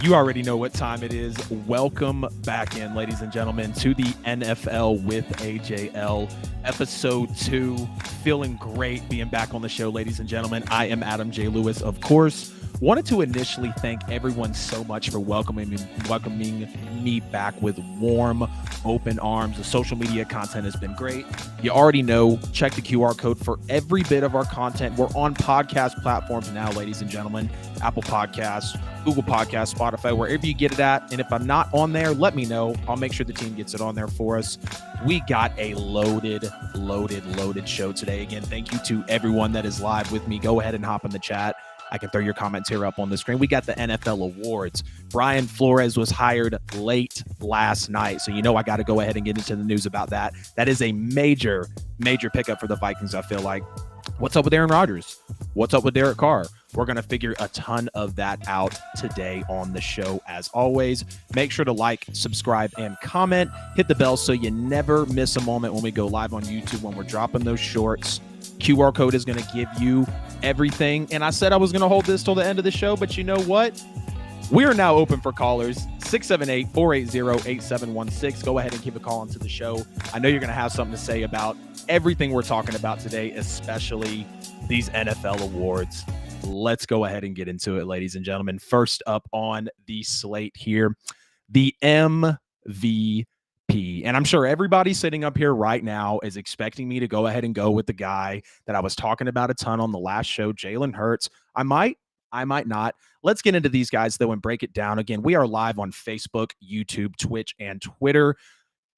You already know what time it is. Welcome back in, ladies and gentlemen, to the NFL with AJL, episode 2. Feeling great being back on the show, ladies and gentlemen. I am Adam J. Lewis, of course. Wanted to initially thank everyone so much for welcoming me back with warm, open arms. The social media content has been great. You already know, check the QR code for every bit of our content. We're on podcast platforms now, ladies and gentlemen. Apple Podcasts, Google Podcasts, Spotify, wherever you get it at. And if I'm not on there, let me know. I'll make sure the team gets it on there for us. We got a loaded show today. Again, thank you to everyone that is live with me. Go ahead and hop in the chat. I can throw your comments here up on the screen. We got the NFL awards. Brian Flores was hired late last night. So, I got to go ahead and get into the news about that. That is a major pickup for the Vikings, I feel like. What's up with Aaron Rodgers? What's up with Derek Carr? We're going to figure a ton of that out today on the show. As always, make sure to like, subscribe, and comment. Hit the bell so you never miss a moment when we go live on YouTube, when we're dropping those shorts. QR code is going to give you everything. And I said I was going to hold this till the end of the show, but you know what? We are now open for callers. 678-480-8716. Go ahead and give a call into the show. I know you're going to have something to say about everything we're talking about today, especially these NFL awards. Let's go ahead and get into it, ladies and gentlemen. First up on the slate here, the MVP. And I'm sure everybody sitting up here right now is expecting me to go ahead and go with the guy that I was talking about a ton on the last show, Jalen Hurts. I might not. Let's get into these guys, though, and break it down. Again, we are live on Facebook, YouTube, Twitch, and Twitter.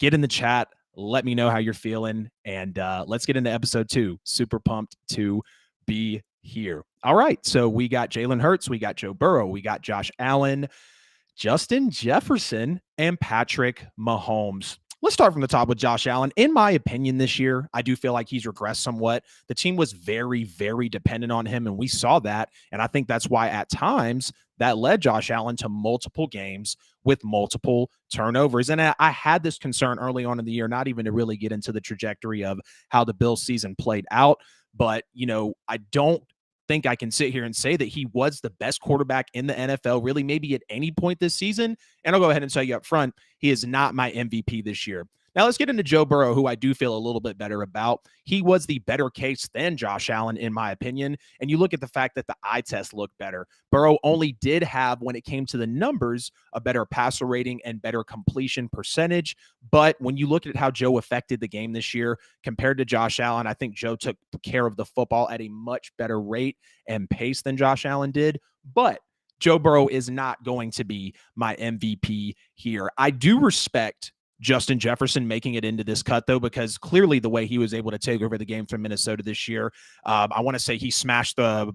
Get in the chat. Let me know how you're feeling. And let's get into episode 2. Super pumped to be here. All right. So we got Jalen Hurts. We got Joe Burrow. We got Josh Allen, Justin Jefferson, and Patrick Mahomes. Let's start from the top with Josh Allen. In my opinion, this year, I do feel like he's regressed somewhat. The team was very, very dependent on him, and we saw that. And I think that's why at times that led Josh Allen to multiple games with multiple turnovers. And I had this concern early on in the year, not even to really get into the trajectory of how the Bills season played out. But, I don't think I can sit here and say that he was the best quarterback in the NFL, really, maybe at any point this season. And I'll go ahead and tell you up front, he is not my MVP this year. Now let's get into Joe Burrow, who I do feel a little bit better about. He was the better case than Josh Allen, in my opinion. And you look at the fact that the eye test looked better. Burrow only did have, when it came to the numbers, a better passer rating and better completion percentage. But when you look at how Joe affected the game this year compared to Josh Allen, I think Joe took care of the football at a much better rate and pace than Josh Allen did. But Joe Burrow is not going to be my MVP here. I do respect Justin Jefferson making it into this cut, though, because clearly the way he was able to take over the game from Minnesota this year, I want to say he smashed the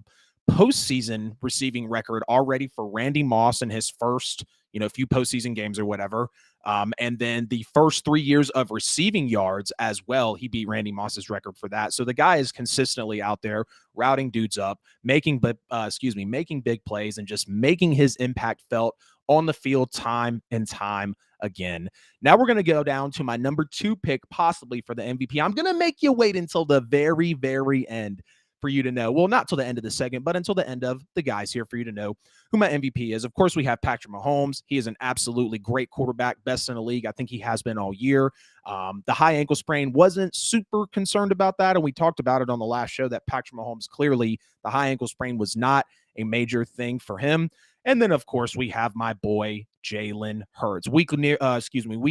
postseason receiving record already for Randy Moss in his first, few postseason games or whatever. And then the first 3 years of receiving yards as well, he beat Randy Moss's record for that. So the guy is consistently out there routing dudes up, making big plays and just making his impact felt on the field time and time again. Now we're going to go down to my number 2 pick, possibly for the MVP. I'm going to make you wait until the very, very end for you to know. Well, not till the end of the segment, but until the end of the guys here for you to know who my MVP is. Of course, we have Patrick Mahomes. He is an absolutely great quarterback, best in the league. I think he has been all year. The high ankle sprain, wasn't super concerned about that. And we talked about it on the last show that Patrick Mahomes, clearly the high ankle sprain was not a major thing for him. And then, of course, we have my boy, Jalen Hurts. We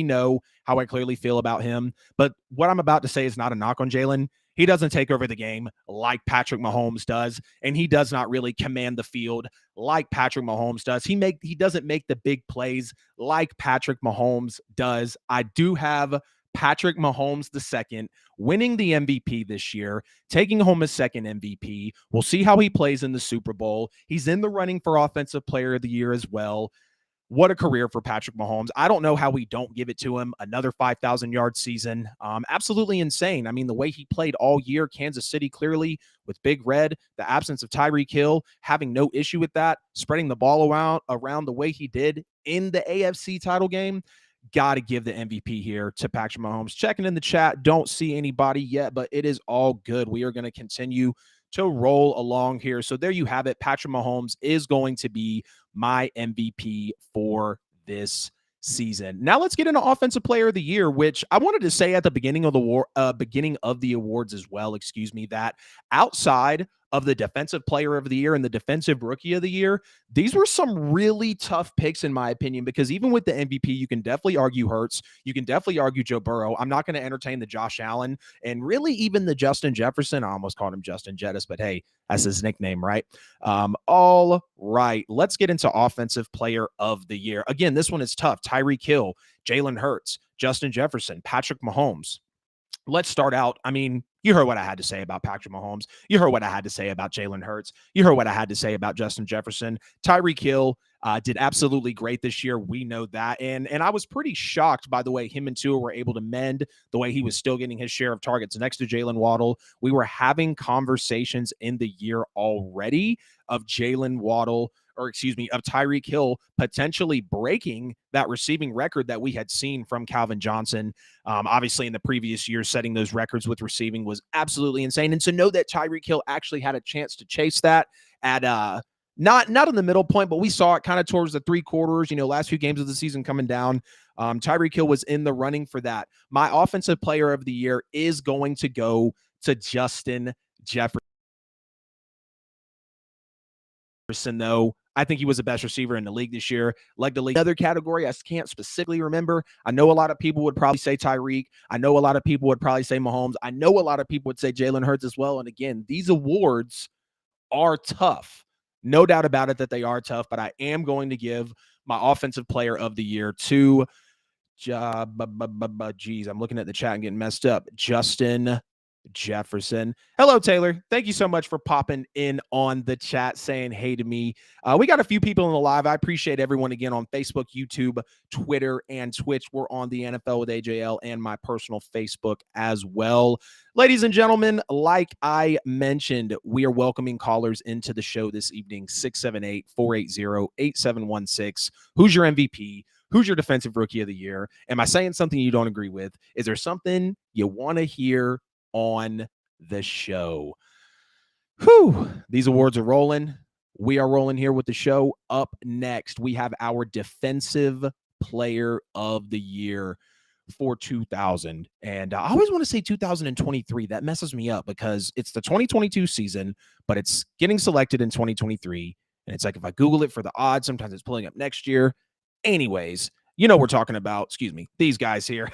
know how I clearly feel about him. But what I'm about to say is not a knock on Jalen. He doesn't take over the game like Patrick Mahomes does, and he does not really command the field like Patrick Mahomes does. He doesn't make the big plays like Patrick Mahomes does. I do have Patrick Mahomes II winning the MVP this year, taking home his second MVP. We'll see how he plays in the Super Bowl. He's in the running for Offensive Player of the Year as well. what a career for Patrick Mahomes. I don't know how we don't give it to him. Another 5,000-yard season. Absolutely insane. I mean, the way he played all year, Kansas City clearly with Big Red, the absence of Tyreek Hill, having no issue with that, spreading the ball around the way he did in the AFC title game. Got to give the MVP here to Patrick Mahomes. Checking in the chat. Don't see anybody yet, but it is all good. We are going to continue to roll along here. So there you have it. Patrick Mahomes is going to be my MVP for this season. Now let's get into Offensive Player of the Year, which I wanted to say at the beginning of the awards as well. Excuse me. That outside of the Defensive Player of the Year and the Defensive Rookie of the Year, these were some really tough picks in my opinion, because even with the MVP, you can definitely argue Hurts. You can definitely argue Joe Burrow. I'm not going to entertain the Josh Allen and really even the Justin Jefferson. I almost called him Justin Jettis, but hey, that's his nickname, right? All right, let's get into Offensive Player of the Year. Again, this one is tough. Tyreek Hill, Jalen Hurts, Justin Jefferson, Patrick Mahomes. Let's start out. I mean, you heard what I had to say about Patrick Mahomes. You heard what I had to say about Jalen Hurts. You heard what I had to say about Justin Jefferson. Tyreek Hill did absolutely great this year. We know that. And I was pretty shocked by the way him and Tua were able to mend, the way he was still getting his share of targets next to Jalen Waddle. We were having conversations in the year already of of Tyreek Hill potentially breaking that receiving record that we had seen from Calvin Johnson. Obviously, in the previous years, setting those records with receiving was absolutely insane. And to know that Tyreek Hill actually had a chance to chase that at not in the middle point, but we saw it kind of towards the 3/4, last few games of the season coming down. Tyreek Hill was in the running for that. My Offensive Player of the Year is going to go to Justin Jefferson, though. I think he was the best receiver in the league this year. Led the league. Another category I can't specifically remember. I know a lot of people would probably say Tyreek. I know a lot of people would probably say Mahomes. I know a lot of people would say Jalen Hurts as well. And again, these awards are tough. No doubt about it that they are tough, but I am going to give my Offensive Player of the Year to, geez, I'm looking at the chat and getting messed up, Justin Jefferson. Hello, Taylor. Thank you so much for popping in on the chat, saying hey to me. We got a few people in the live. I appreciate everyone again on Facebook, YouTube, Twitter, and Twitch. We're on the NFL with AJL and my personal Facebook as well. Ladies and gentlemen, like I mentioned, we are welcoming callers into the show this evening, 678-480-8716. Who's your MVP? Who's your Defensive Rookie of the Year? Am I saying something you don't agree with? Is there something you want to hear on the show? Whew, these awards are rolling. We are rolling here with the show. Up next, we have our Defensive Player of the Year for 2000. And I always want to say 2023. That messes me up because it's the 2022 season, but it's getting selected in 2023. And it's like if I Google it for the odds, sometimes it's pulling up next year. Anyways, we're talking about, these guys here.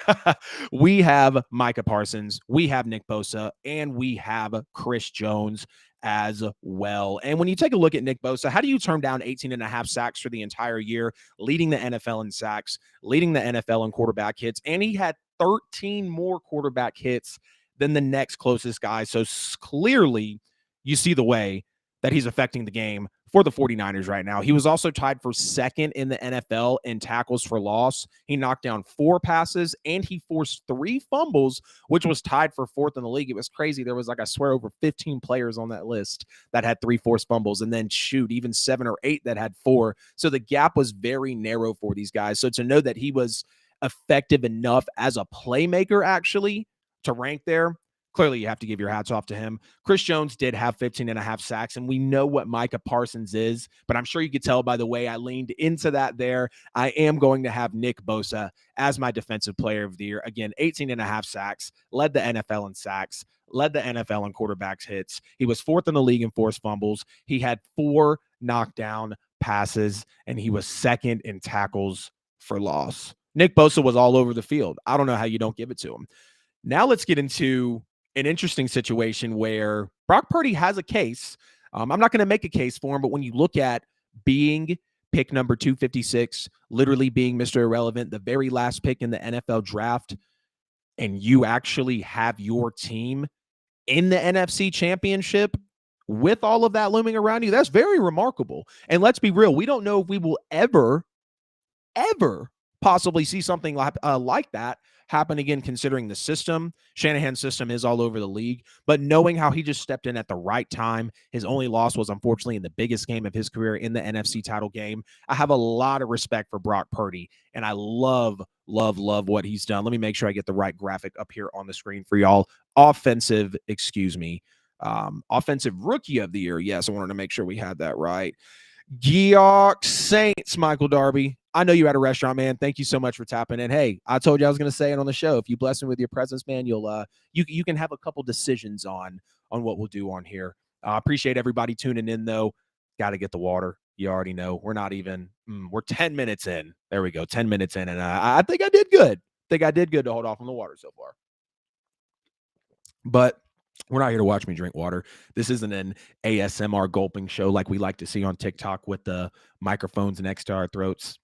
We have Micah Parsons, we have Nick Bosa, and we have Chris Jones as well. And when you take a look at Nick Bosa, how do you turn down 18.5 sacks for the entire year, leading the NFL in sacks, leading the NFL in quarterback hits, and he had 13 more quarterback hits than the next closest guy. So clearly you see the way that he's affecting the game for the 49ers right now. He was also tied for second in the NFL in tackles for loss. He knocked down 4 passes and he forced 3 fumbles, which was tied for 4th in the league. It was crazy. There was, I swear, over 15 players on that list that had 3 forced fumbles, and then even 7 or 8 that had 4. So the gap was very narrow for these guys. So to know that he was effective enough as a playmaker actually to rank there, clearly you have to give your hats off to him. Chris Jones did have 15.5 sacks, and we know what Micah Parsons is, but I'm sure you could tell by the way I leaned into that there. I am going to have Nick Bosa as my Defensive Player of the Year. Again, 18.5 sacks, led the NFL in sacks, led the NFL in quarterbacks hits. He was 4th in the league in forced fumbles. He had 4 knockdown passes, and he was 2nd in tackles for loss. Nick Bosa was all over the field. I don't know how you don't give it to him. Now let's get into an interesting situation where Brock Purdy has a case. I'm not going to make a case for him, but when you look at being pick number 256, literally being Mr. Irrelevant, the very last pick in the NFL draft, and you actually have your team in the NFC Championship with all of that looming around you, that's very remarkable. And let's be real, we don't know if we will ever ever possibly see something like that happen again, considering the system. Shanahan's system is all over the league, but knowing how he just stepped in at the right time. His only loss was unfortunately in the biggest game of his career, in the NFC title game. I have a lot of respect for Brock Purdy, and I love what he's done. Let me make sure I get the right graphic up here on the screen for y'all. Offensive rookie of the year. Yes, I wanted to make sure we had that right. Georg Saints, Michael Darby. I know you at a restaurant, man. Thank you so much for tapping in. Hey, I told you I was going to say it on the show. If you bless me with your presence, man, you'll you can have a couple decisions on what we'll do on here. Appreciate everybody tuning in, though. Got to get the water. You already know we're not even. We're 10 minutes in. There we go, 10 minutes in, and I think I did good. To hold off on the water so far. But we're not here to watch me drink water. This isn't an ASMR gulping show like we like to see on TikTok with the microphones next to our throats.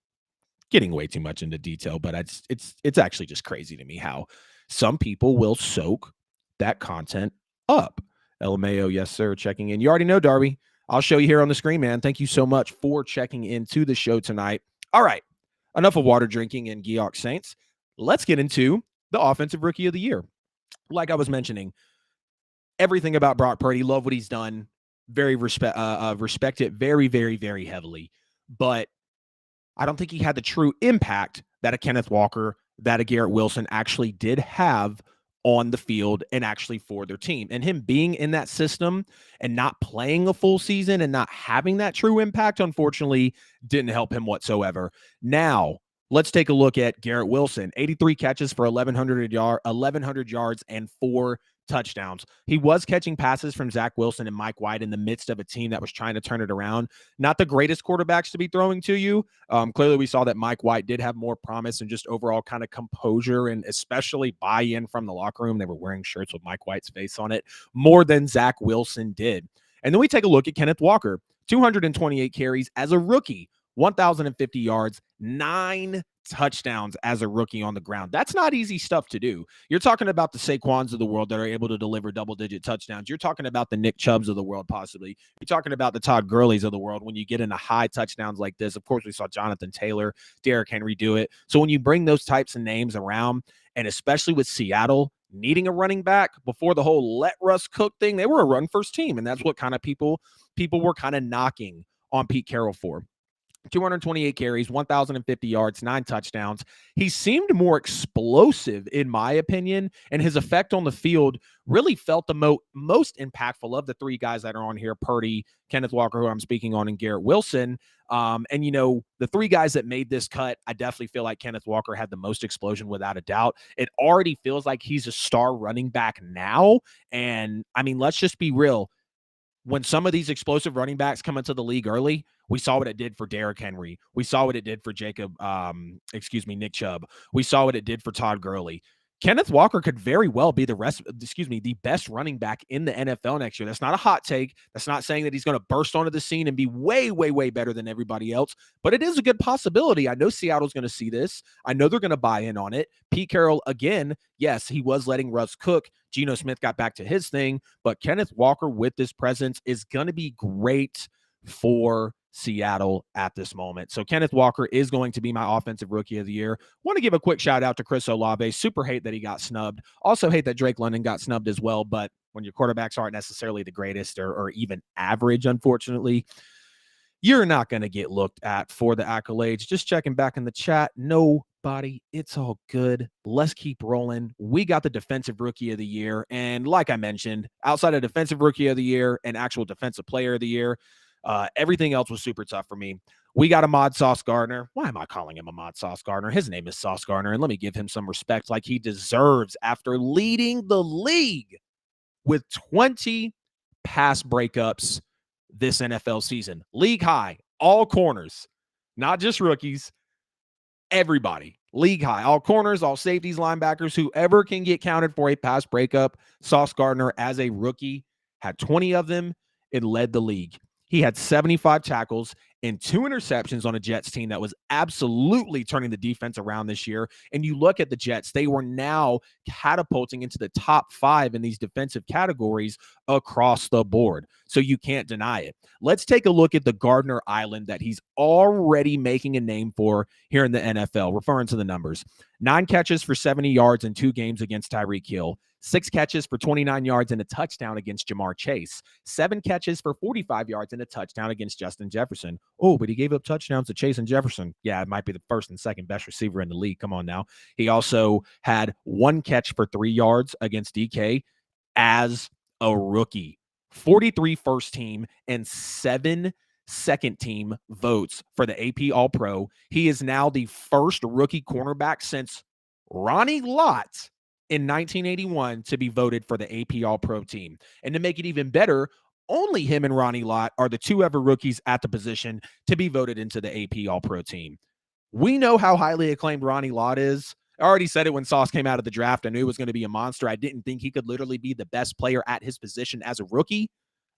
Getting way too much into detail, but it's actually just crazy to me how some people will soak that content up. LMAO, yes, sir, checking in. You already know, Darby. I'll show you here on the screen, man. Thank you so much for checking into the show tonight. All right, enough of water drinking and Georg Saints. Let's get into the Offensive Rookie of the Year. Like I was mentioning, everything about Brock Purdy, love what he's done. Very respect it very, very, very heavily. But I don't think he had the true impact that a Kenneth Walker, that a Garrett Wilson actually did have on the field and actually for their team. And him being in that system and not playing a full season and not having that true impact, unfortunately, didn't help him whatsoever. Now, let's take a look at Garrett Wilson. 83 catches for 1,100 yards and 4 touchdowns. He was catching passes from Zach Wilson and Mike White in the midst of a team that was trying to turn it around. Not the greatest quarterbacks to be throwing to you. Clearly, we saw that Mike White did have more promise and just overall kind of composure and especially buy-in from the locker room. They were wearing shirts with Mike White's face on it more than Zach Wilson did. And then we take a look at Kenneth Walker. 228 carries as a rookie. 1,050 yards, 9 touchdowns as a rookie on the ground. That's not easy stuff to do. You're talking about the Saquons of the world that are able to deliver double-digit touchdowns. You're talking about the Nick Chubbs of the world, possibly. You're talking about the Todd Gurleys of the world when you get into high touchdowns like this. Of course, we saw Jonathan Taylor, Derrick Henry do it. So when you bring those types of names around, and especially with Seattle needing a running back before the whole let Russ cook thing, they were a run-first team, and that's what kind of people were kind of knocking on Pete Carroll for. 228 carries, 1,050 yards, 9 touchdowns. He seemed more explosive, in my opinion, and his effect on the field really felt the most impactful of the 3 guys that are on here: Purdy, Kenneth Walker, who I'm speaking on, and Garrett Wilson. And, you know, the 3 guys that made this cut, I definitely feel like Kenneth Walker had the most explosion without a doubt. It already feels like he's a star running back now. And, I mean, let's just be real. When some of these explosive running backs come into the league early, we saw what it did for Derrick Henry. We saw what it did for Nick Chubb. We saw what it did for Todd Gurley. Kenneth Walker could very well be the best running back in the NFL next year. That's not a hot take. That's not saying that he's going to burst onto the scene and be way, way, way better than everybody else, but it is a good possibility. I know Seattle's going to see this. I know they're going to buy in on it. Pete Carroll, again, yes, he was letting Russ cook. Geno Smith got back to his thing, but Kenneth Walker with this presence is going to be great for Seattle at this moment. So Kenneth Walker is going to be my Offensive Rookie of the Year. Want to give a quick shout out to Chris Olave. Super hate that he got snubbed. Also hate that Drake London got snubbed as well. But when your quarterbacks aren't necessarily the greatest or even average, unfortunately, you're not going to get looked at for the accolades. Just checking back in the chat. Nobody. It's all good. Let's keep rolling. We got the Defensive Rookie of the Year. And like I mentioned, outside of Defensive Rookie of the Year and actual Defensive Player of the Year, everything else was super tough for me. We got Ahmad Sauce Gardner. Why am I calling him Ahmad Sauce Gardner? His name is Sauce Gardner, and let me give him some respect like he deserves after leading the league with 20 pass breakups this NFL season. League high, all corners, not just rookies, everybody. League high, all corners, all safeties, linebackers, whoever can get counted for a pass breakup. Sauce Gardner, as a rookie, had 20 of them and led the league. He had 75 tackles, and 2 interceptions on a Jets team that was absolutely turning the defense around this year. And you look at the Jets, they were now catapulting into the top 5 in these defensive categories across the board. So you can't deny it. Let's take a look at the Gardner Island that he's already making a name for here in the NFL, referring to the numbers. 9 catches for 70 yards in 2 games against Tyreek Hill. 6 catches for 29 yards and a touchdown against Jamar Chase. 7 catches for 45 yards and a touchdown against Justin Jefferson. Oh, but he gave up touchdowns to Chase and Jefferson. Yeah, it might be the first and second best receiver in the league. Come on now. He also had 1 catch for 3 yards against DK as a rookie. 43 first team and 7 second team votes for the AP All-Pro. He is now the first rookie cornerback since Ronnie Lott in 1981 to be voted for the AP All-Pro team. And to make it even better, only him and Ronnie Lott are the 2 ever rookies at the position to be voted into the AP All-Pro team. We know how highly acclaimed Ronnie Lott is. I already said it when Sauce came out of the draft. I knew he was going to be a monster. I didn't think he could literally be the best player at his position as a rookie.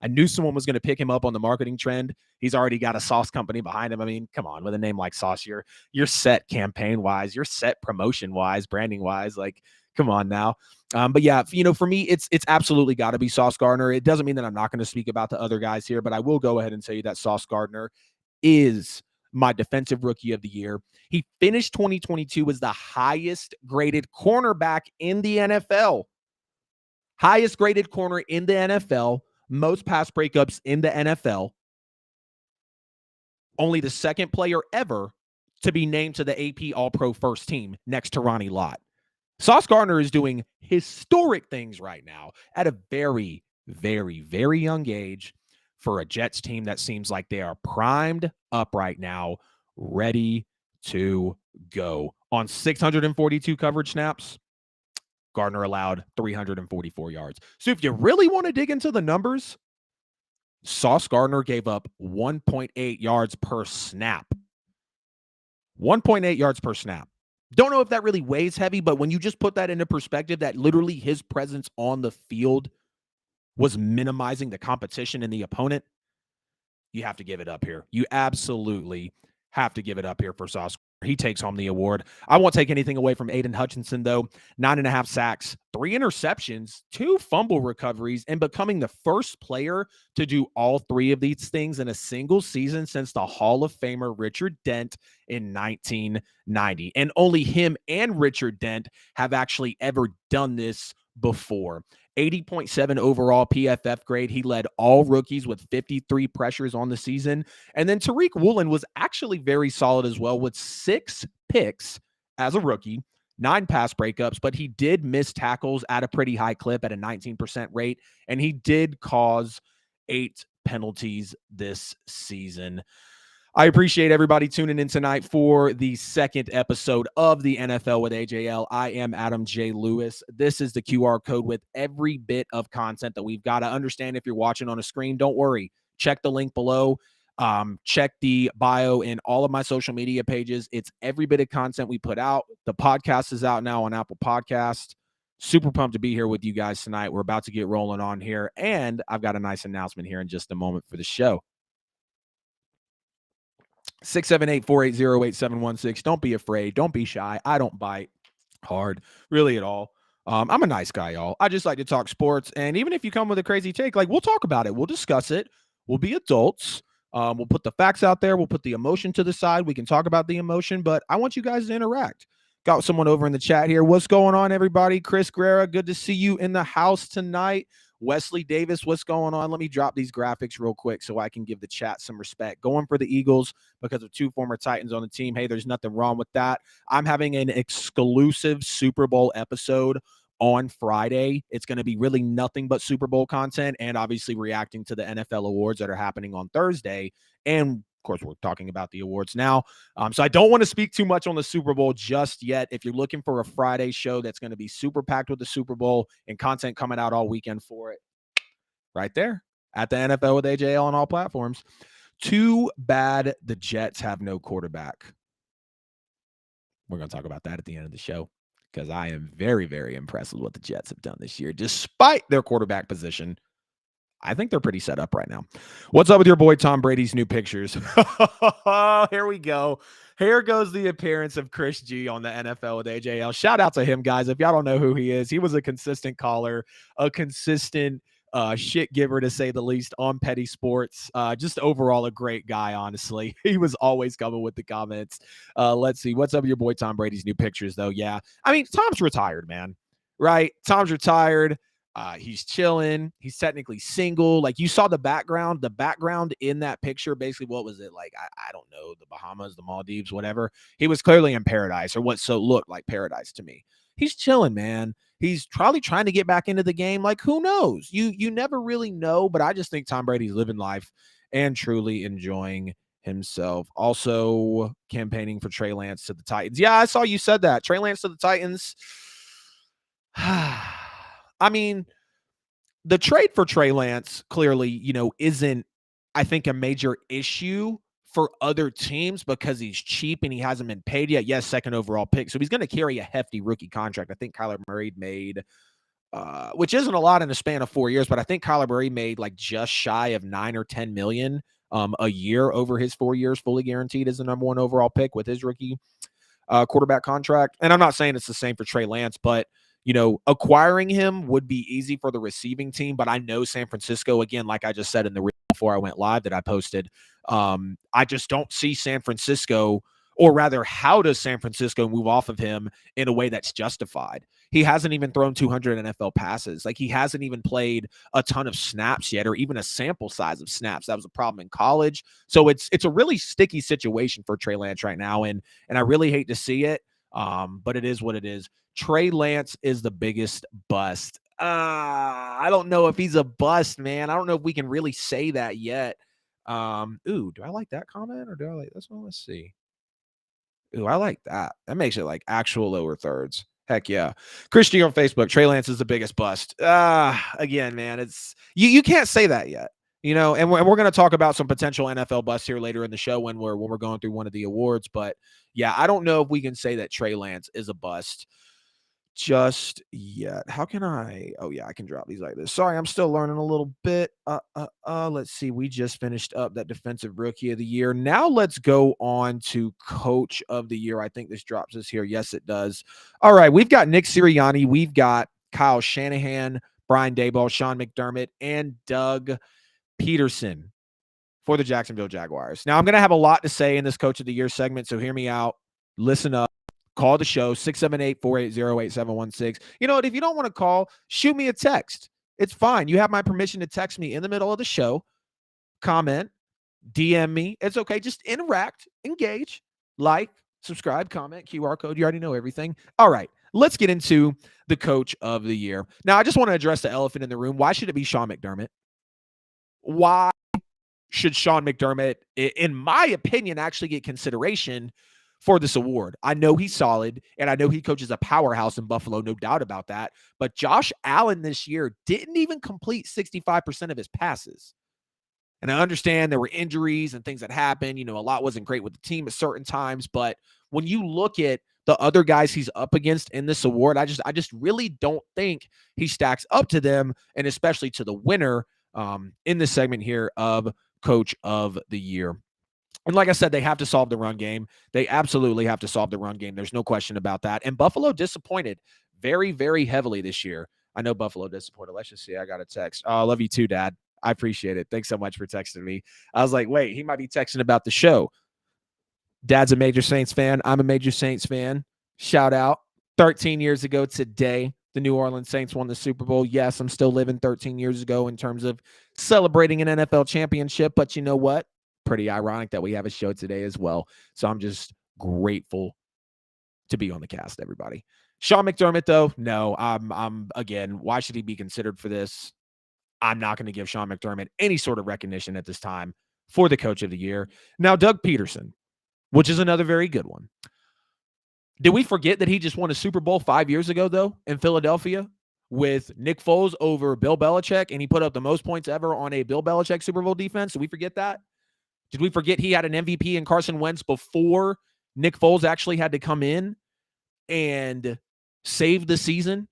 I knew someone was going to pick him up on the marketing trend. He's already got a Sauce company behind him. I mean, come on, with a name like Sauce, you're set campaign-wise, you're set promotion-wise, branding-wise. Like, come on now. But yeah, for me, it's absolutely got to be Sauce Gardner. It doesn't mean that I'm not going to speak about the other guys here, but I will go ahead and tell you that Sauce Gardner is my defensive rookie of the year. He finished 2022 as the highest graded cornerback in the NFL. Highest graded corner in the NFL, most pass breakups in the NFL. Only the second player ever to be named to the AP All-Pro first team next to Ronnie Lott. Sauce Gardner is doing historic things right now at a very, very, very young age for a Jets team that seems like they are primed up right now, ready to go. On 642 coverage snaps, Gardner allowed 344 yards. So if you really want to dig into the numbers, Sauce Gardner gave up 1.8 yards per snap. 1.8 yards per snap. Don't know if that really weighs heavy, but when you just put that into perspective, that literally his presence on the field was minimizing the competition in the opponent, you have to give it up here. You absolutely have to give it up here for Sauce. He takes home the award. I won't take anything away from Aiden Hutchinson, though. 9.5 sacks, 3 interceptions, 2 fumble recoveries, and becoming the first player to do all 3 of these things in a single season since the Hall of Famer Richard Dent in 1990. And only him and Richard Dent have actually ever done this before. 80.7 overall PFF grade. He led all rookies with 53 pressures on the season. And then Tariq Woolen was actually very solid as well with 6 picks as a rookie, 9 pass breakups, but he did miss tackles at a pretty high clip at a 19% rate. And he did cause 8 penalties this season. I appreciate everybody tuning in tonight for the second episode of the NFL with AJL. I am Adam J. Lewis. This is the QR code with every bit of content that we've got. I understand if you're watching on a screen, don't worry. Check the link below. Check the bio in all of my social media pages. It's every bit of content we put out. The podcast is out now on Apple Podcasts. Super pumped to be here with you guys tonight. We're about to get rolling on here, and I've got a nice announcement here in just a moment for the show. 678-480-8716. Don't be afraid. Don't be shy. I don't bite hard, really at all. I'm a nice guy, y'all. I just like to talk sports. And even if you come with a crazy take, like, we'll talk about it. We'll discuss it. We'll be adults. We'll put the facts out there. We'll put the emotion to the side. We can talk about the emotion, but I want you guys to interact. Got someone over in the chat here. What's going on, everybody? Chris Guerra, good to see you in the house tonight. Wesley Davis, what's going on? Let me drop these graphics real quick so I can give the chat some respect. Going for the Eagles because of 2 former Titans on the team. Hey, there's nothing wrong with that. I'm having an exclusive Super Bowl episode on Friday. It's going to be really nothing but Super Bowl content and obviously reacting to the NFL awards that are happening on Thursday. And of course, we're talking about the awards now. So I don't want to speak too much on the Super Bowl just yet. If you're looking for a Friday show that's going to be super packed with the Super Bowl and content coming out all weekend for it, right there at the NFL with AJL on all platforms. Too bad the Jets have no quarterback. We're going to talk about that at the end of the show because I am very, very impressed with what the Jets have done this year. Despite their quarterback position, I think they're pretty set up right now. What's up with your boy Tom Brady's new pictures? Here we go. Here goes the appearance of Chris G on the NFL with AJL. Shout out to him, guys. If y'all don't know who he is, he was a consistent caller, a consistent shit giver, to say the least, on Petty Sports. Just overall a great guy, honestly. He was always coming with the comments. Let's see. What's up with your boy Tom Brady's new pictures, though? Yeah. I mean, Tom's retired, man. Right? Tom's retired. He's chilling. He's technically single. Like, you saw the background in that picture. Basically, what was it like? I don't know, the Bahamas, the Maldives, whatever. He was clearly in paradise, or what so looked like paradise to me. He's chilling, man. He's probably trying to get back into the game. Like, who knows? You never really know, but I just think Tom Brady's living life and truly enjoying himself. Also campaigning for Trey Lance to the Titans. Yeah, I saw you said that. Trey Lance to the Titans. I mean, the trade for Trey Lance clearly, isn't, I think, a major issue for other teams because he's cheap and he hasn't been paid yet. Yes, second overall pick. So he's going to carry a hefty rookie contract. I think Kyler Murray made, which isn't a lot in a span of 4 years, but I think Kyler Murray made like just shy of 9 or 10 million a year over his 4 years, fully guaranteed as the number one overall pick with his rookie quarterback contract. And I'm not saying it's the same for Trey Lance, but acquiring him would be easy for the receiving team, but I know San Francisco, again, like I just said in the reel before I went live that I posted, I just don't see San Francisco, or rather, how does San Francisco move off of him in a way that's justified? He hasn't even thrown 200 NFL passes. Like, he hasn't even played a ton of snaps yet, or even a sample size of snaps. That was a problem in college. So it's a really sticky situation for Trey Lance right now, and I really hate to see it, but it is what it is. Trey Lance is the biggest bust. I don't know if he's a bust, man. I don't know if we can really say that yet. Do I like that comment or do I like this one? Let's see. Ooh, I like that. That makes it like actual lower thirds. Heck yeah. Christy on Facebook, Trey Lance is the biggest bust. Again, man, it's you can't say that yet. And we're going to talk about some potential NFL busts here later in the show when we're going through one of the awards. But yeah, I don't know if we can say that Trey Lance is a bust just yet. How can I? Oh yeah, I can drop these like this. Sorry, I'm still learning a little bit. Let's see. We just finished up that defensive rookie of the year. Now let's go on to coach of the year. I think this drops us here. Yes, it does. All right, we've got Nick Sirianni, we've got Kyle Shanahan, Brian Daboll, Sean McDermott, and Doug Peterson for the Jacksonville Jaguars. Now I'm going to have a lot to say in this coach of the year segment, so hear me out. Listen up. Call the show, 678-480-8716. You know what? If you don't want to call, shoot me a text. It's fine. You have my permission to text me in the middle of the show, comment, DM me. It's okay. Just interact, engage, like, subscribe, comment, QR code. You already know everything. All right, let's get into the coach of the year. Now, I just want to address the elephant in the room. Why should it be Sean McDermott? Why should Sean McDermott, in my opinion, actually get consideration for this award? I know he's solid, and I know he coaches a powerhouse in Buffalo, no doubt about that. But Josh Allen this year didn't even complete 65% of his passes. And I understand there were injuries and things that happened. A lot wasn't great with the team at certain times. But when you look at the other guys he's up against in this award, I just really don't think he stacks up to them, and especially to the winner in this segment here of Coach of the Year. And like I said, they have to solve the run game. They absolutely have to solve the run game. There's no question about that. And Buffalo disappointed very, very heavily this year. I know Buffalo disappointed. Let's just see. I got a text. Oh, I love you too, Dad. I appreciate it. Thanks so much for texting me. I was like, wait, he might be texting about the show. Dad's a major Saints fan. I'm a major Saints fan. Shout out. 13 years ago today, the New Orleans Saints won the Super Bowl. Yes, I'm still living 13 years ago in terms of celebrating an NFL championship. But you know what? Pretty ironic that we have a show today as well. So I'm just grateful to be on the cast, everybody. Sean McDermott, though, no, I'm again, why should he be considered for this? I'm not going to give Sean McDermott any sort of recognition at this time for the coach of the year. Now, Doug Peterson, which is another very good one. Did we forget that he just won a Super Bowl 5 years ago, though, in Philadelphia with Nick Foles over Bill Belichick, and he put up the most points ever on a Bill Belichick Super Bowl defense? Did we forget that? Did we forget he had an MVP in Carson Wentz before Nick Foles actually had to come in and save the season?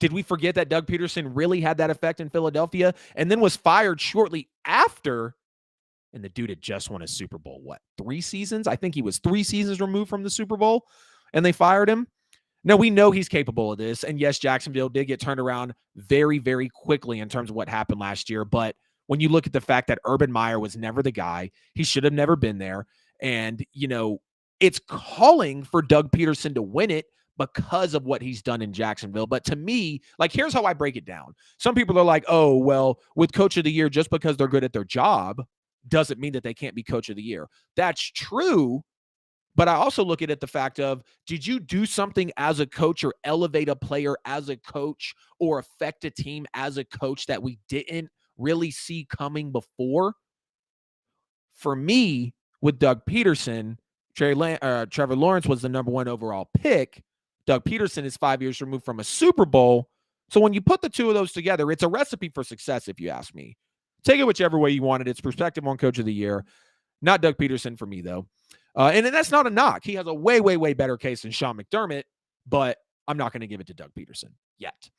Did we forget that Doug Peterson really had that effect in Philadelphia and then was fired shortly after? And the dude had just won a Super Bowl, 3 seasons? I think he was 3 seasons removed from the Super Bowl, and they fired him. No, we know he's capable of this. And yes, Jacksonville did get turned around very, very quickly in terms of what happened last year. But when you look at the fact that Urban Meyer was never the guy, he should have never been there. And, it's calling for Doug Peterson to win it because of what he's done in Jacksonville. But to me, here's how I break it down. Some people are like, oh, well, with Coach of the Year, just because they're good at their job doesn't mean that they can't be Coach of the Year. That's true. But I also look at it the fact of, did you do something as a coach or elevate a player as a coach or affect a team as a coach that we didn't really see coming before? For me, with Doug Peterson, Trevor Lawrence was the number 1 overall pick. Doug Peterson is 5 years removed from a Super Bowl. So when you put the two of those together, it's a recipe for success, if you ask me. Take it whichever way you want it. It's perspective on Coach of the Year. Not Doug Peterson for me, though. And that's not a knock. He has a way, way, way better case than Sean McDermott, but I'm not going to give it to Doug Peterson yet.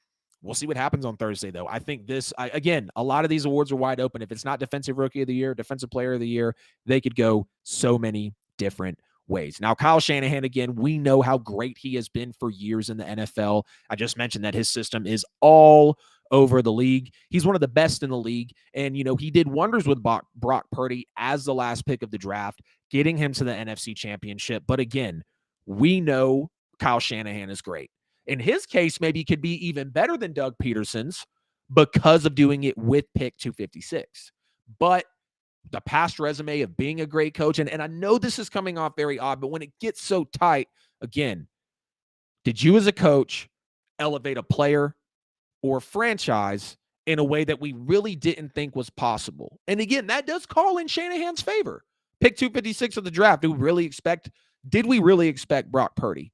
We'll see what happens on Thursday, though. I think again, a lot of these awards are wide open. If it's not Defensive Rookie of the Year, Defensive Player of the Year, they could go so many different ways. Now, Kyle Shanahan, again, we know how great he has been for years in the NFL. I just mentioned that his system is all over the league. He's one of the best in the league. And, he did wonders with Brock Purdy as the last pick of the draft, getting him to the NFC Championship. But again, we know Kyle Shanahan is great. In his case, maybe it could be even better than Doug Peterson's because of doing it with pick 256. But the past resume of being a great coach, and I know this is coming off very odd, but when it gets so tight, again, did you as a coach elevate a player or franchise in a way that we really didn't think was possible? And again, that does call in Shanahan's favor. Pick 256 of the draft. Did we really expect Brock Purdy?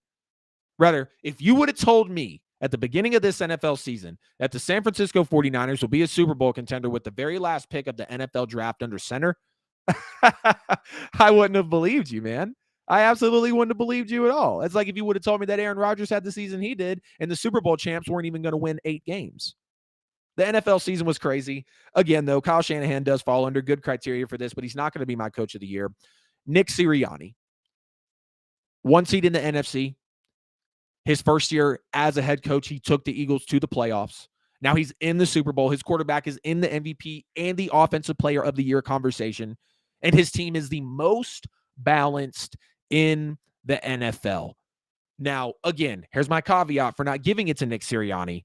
Rather, if you would have told me at the beginning of this NFL season that the San Francisco 49ers will be a Super Bowl contender with the very last pick of the NFL draft under center, I wouldn't have believed you, man. I absolutely wouldn't have believed you at all. It's like if you would have told me that Aaron Rodgers had the season he did and the Super Bowl champs weren't even going to win 8 games. The NFL season was crazy. Again, though, Kyle Shanahan does fall under good criteria for this, but he's not going to be my Coach of the Year. Nick Sirianni, 1 seed in the NFC. His first year as a head coach, he took the Eagles to the playoffs. Now he's in the Super Bowl. His quarterback is in the MVP and the Offensive Player of the Year conversation. And his team is the most balanced in the NFL. Now, again, here's my caveat for not giving it to Nick Sirianni.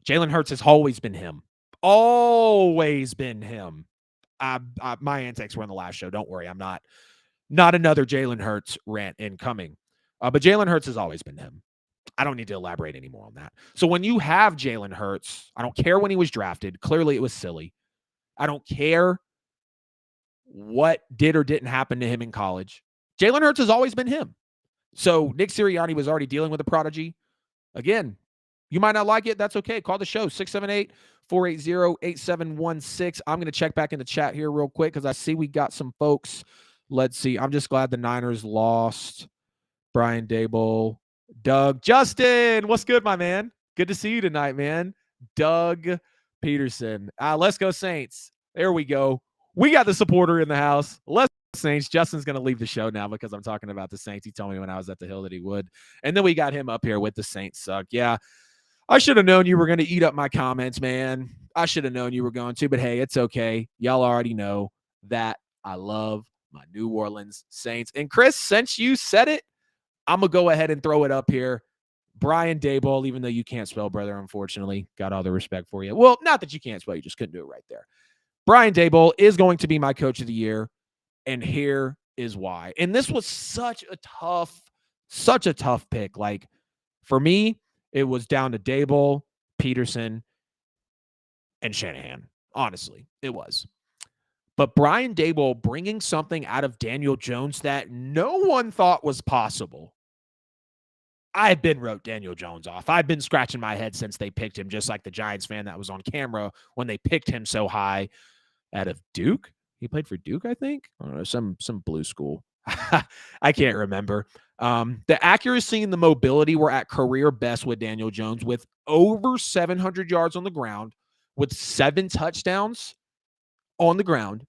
Jalen Hurts has always been him. Always been him. My antics were in the last show. Don't worry. I'm not another Jalen Hurts rant incoming. But Jalen Hurts has always been him. I don't need to elaborate anymore on that. So when you have Jalen Hurts, I don't care when he was drafted. Clearly, it was silly. I don't care what did or didn't happen to him in college. Jalen Hurts has always been him. So Nick Sirianni was already dealing with a prodigy. Again, you might not like it. That's okay. Call the show, 678-480-8716. I'm going to check back in the chat here real quick because I see we got some folks. Let's see. I'm just glad the Niners lost. Brian Dable, Doug, Justin, what's good, my man? Good to see you tonight, man. Doug Peterson. Let's go Saints. There we go. We got the supporter in the house. Let's go Saints. Justin's going to leave the show now because I'm talking about the Saints. He told me when I was at the Hill that he would. And then we got him up here with the Saints suck. Yeah, I should have known you were going to eat up my comments, man. I should have known you were going to, but hey, it's okay. Y'all already know that I love my New Orleans Saints. And Chris, since you said it, I'm going to go ahead and throw it up here. Brian Daboll, even though you can't spell brother, unfortunately, got all the respect for you. Well, not that you can't spell, you just couldn't do it right there. Brian Daboll is going to be my Coach of the Year, and here is why. And this was such a tough pick. Like, for me, it was down to Daboll, Peterson, and Shanahan. Honestly, it was. But Brian Daboll bringing something out of Daniel Jones that no one thought was possible. I've been wrote Daniel Jones off. I've been scratching my head since they picked him, just like the Giants fan that was on camera when they picked him so high out of Duke. He played for Duke, I think. I don't know, some blue school. I can't remember. The accuracy and the mobility were at career best with Daniel Jones, with over 700 yards on the ground, with 7 touchdowns on the ground,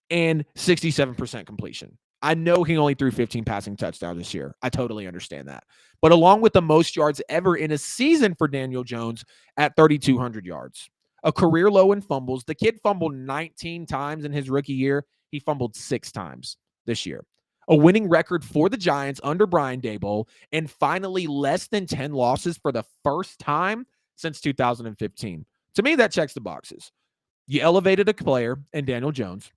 and 67% completion. I know he only threw 15 passing touchdowns this year. I totally understand that. But along with the most yards ever in a season for Daniel Jones at 3,200 yards, a career low in fumbles. The kid fumbled 19 times in his rookie year. He fumbled 6 times this year. A winning record for the Giants under Brian Daboll, and finally less than 10 losses for the first time since 2015. To me, that checks the boxes. You elevated a player in Daniel Jones.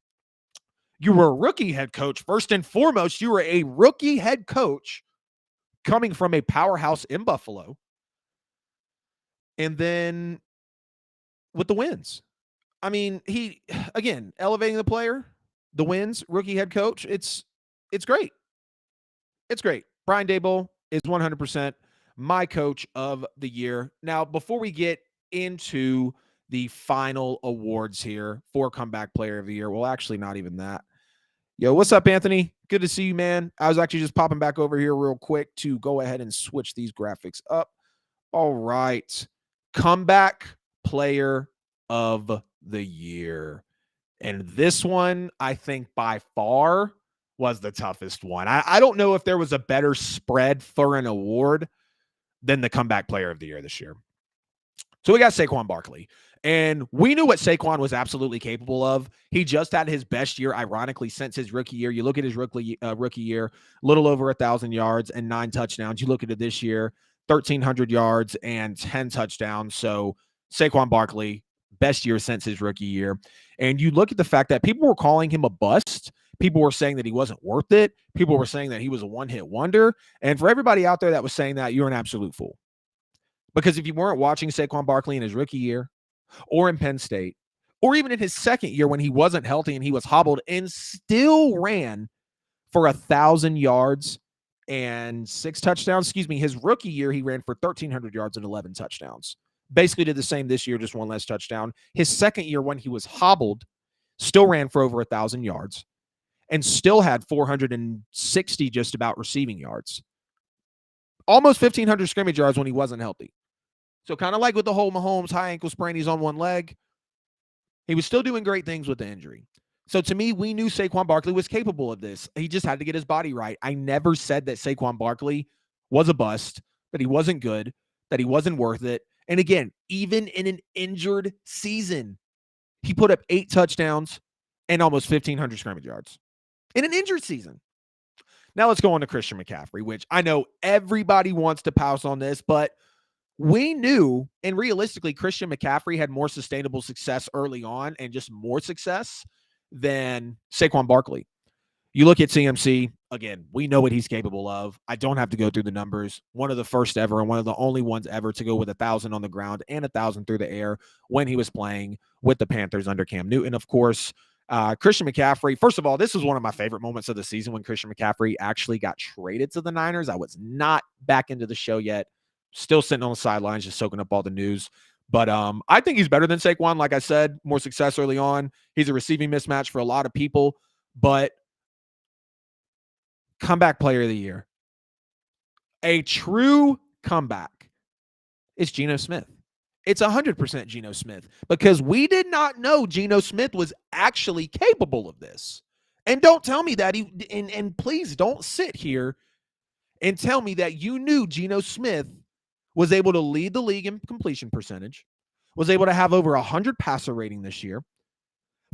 You were a rookie head coach. First and foremost, you were a rookie head coach coming from a powerhouse in Buffalo. And then with the wins. I mean, he, again, elevating the player, the wins, rookie head coach. It's great. It's great. Brian Daboll is 100% my coach of the year. Now, before we get into the final awards here for comeback player of the year, well, actually not even that. Yo, what's up, Anthony? Good to see you, man. I was actually just popping back over here real quick to go ahead and switch these graphics up. All right. Comeback player of the year. And this one, I think by far was the toughest one. I don't know if there was a better spread for an award than the comeback player of the year this year. So we got Saquon Barkley. And we knew what Saquon was absolutely capable of. He just had his best year, ironically, since his rookie year. You look at his rookie year, a little over 1,000 yards and 9 touchdowns. You look at it this year, 1,300 yards and 10 touchdowns. So Saquon Barkley, best year since his rookie year. And you look at the fact that people were calling him a bust. People were saying that he wasn't worth it. People were saying that he was a one-hit wonder. And for everybody out there that was saying that, you're an absolute fool. Because if you weren't watching Saquon Barkley in his rookie year, or in Penn State, or even in his second year when he wasn't healthy and he was hobbled and still ran for 1,000 yards and 6 touchdowns. His rookie year, he ran for 1,300 yards and 11 touchdowns. Basically did the same this year, just 1 less touchdown. His second year when he was hobbled, still ran for over 1,000 yards and still had 460 just about receiving yards. Almost 1,500 scrimmage yards when he wasn't healthy. So kind of like with the whole Mahomes high ankle sprain, he's on one leg. He was still doing great things with the injury. So to me, we knew Saquon Barkley was capable of this. He just had to get his body right. I never said that Saquon Barkley was a bust, that he wasn't good, that he wasn't worth it. And again, even in an injured season, he put up 8 touchdowns and almost 1,500 scrimmage yards in an injured season. Now let's go on to Christian McCaffrey, which I know everybody wants to pounce on this, but we knew, and realistically, Christian McCaffrey had more sustainable success early on and just more success than Saquon Barkley. You look at CMC, again, we know what he's capable of. I don't have to go through the numbers. One of the first ever and one of the only ones ever to go with 1,000 on the ground and 1,000 through the air when he was playing with the Panthers under Cam Newton, of course. Christian McCaffrey, first of all, this was one of my favorite moments of the season when Christian McCaffrey actually got traded to the Niners. I was not back into the show yet. Still sitting on the sidelines, just soaking up all the news. But I think he's better than Saquon. Like I said, more success early on. He's a receiving mismatch for a lot of people. But comeback player of the year, a true comeback, is Geno Smith. It's 100% Geno Smith because we did not know Geno Smith was actually capable of this. And don't tell me that and please don't sit here and tell me that you knew Geno Smith was able to lead the league in completion percentage, was able to have over 100 passer rating this year,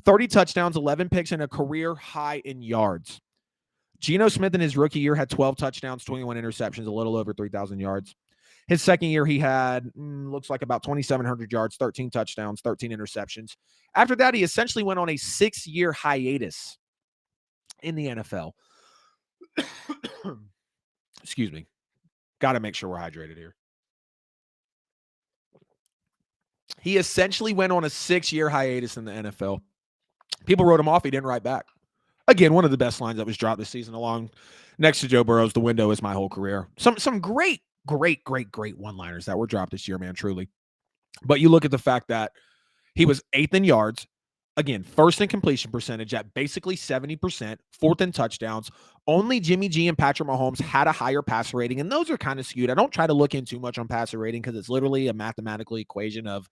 30 touchdowns, 11 picks, and a career high in yards. Geno Smith in his rookie year had 12 touchdowns, 21 interceptions, a little over 3,000 yards. His second year, he had, looks like about 2,700 yards, 13 touchdowns, 13 interceptions. After that, he essentially went on a 6-year hiatus in the NFL. Excuse me. Got to make sure we're hydrated here. He essentially went on a 6-year hiatus in the NFL. People wrote him off. He didn't write back. Again, one of the best lines that was dropped this season along next to Joe Burrow's "The window is my whole career." Some great one-liners that were dropped this year, man, truly. But you look at the fact that he was 8th in yards, Again, first in completion percentage at basically 70%, fourth in touchdowns. Only Jimmy G and Patrick Mahomes had a higher passer rating, and those are kind of skewed. I don't try to look in too much on passer rating because it's literally a mathematical equation of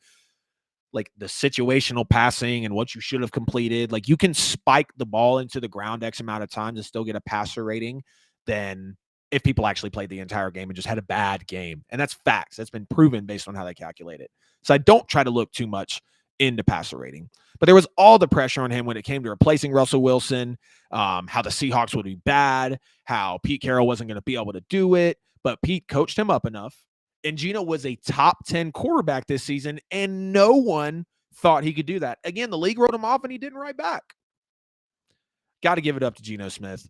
like the situational passing and what you should have completed. Like you can spike the ball into the ground X amount of times and still get a passer rating than if people actually played the entire game and just had a bad game. And that's facts. That's been proven based on how they calculate it. So I don't try to look too much into passer rating. But there was all the pressure on him when it came to replacing Russell Wilson, how the Seahawks would be bad, how Pete Carroll wasn't going to be able to do it. But Pete coached him up enough. And Geno was a top 10 quarterback this season, and no one thought he could do that. Again, the league wrote him off, and he didn't write back. Got to give it up to Geno Smith.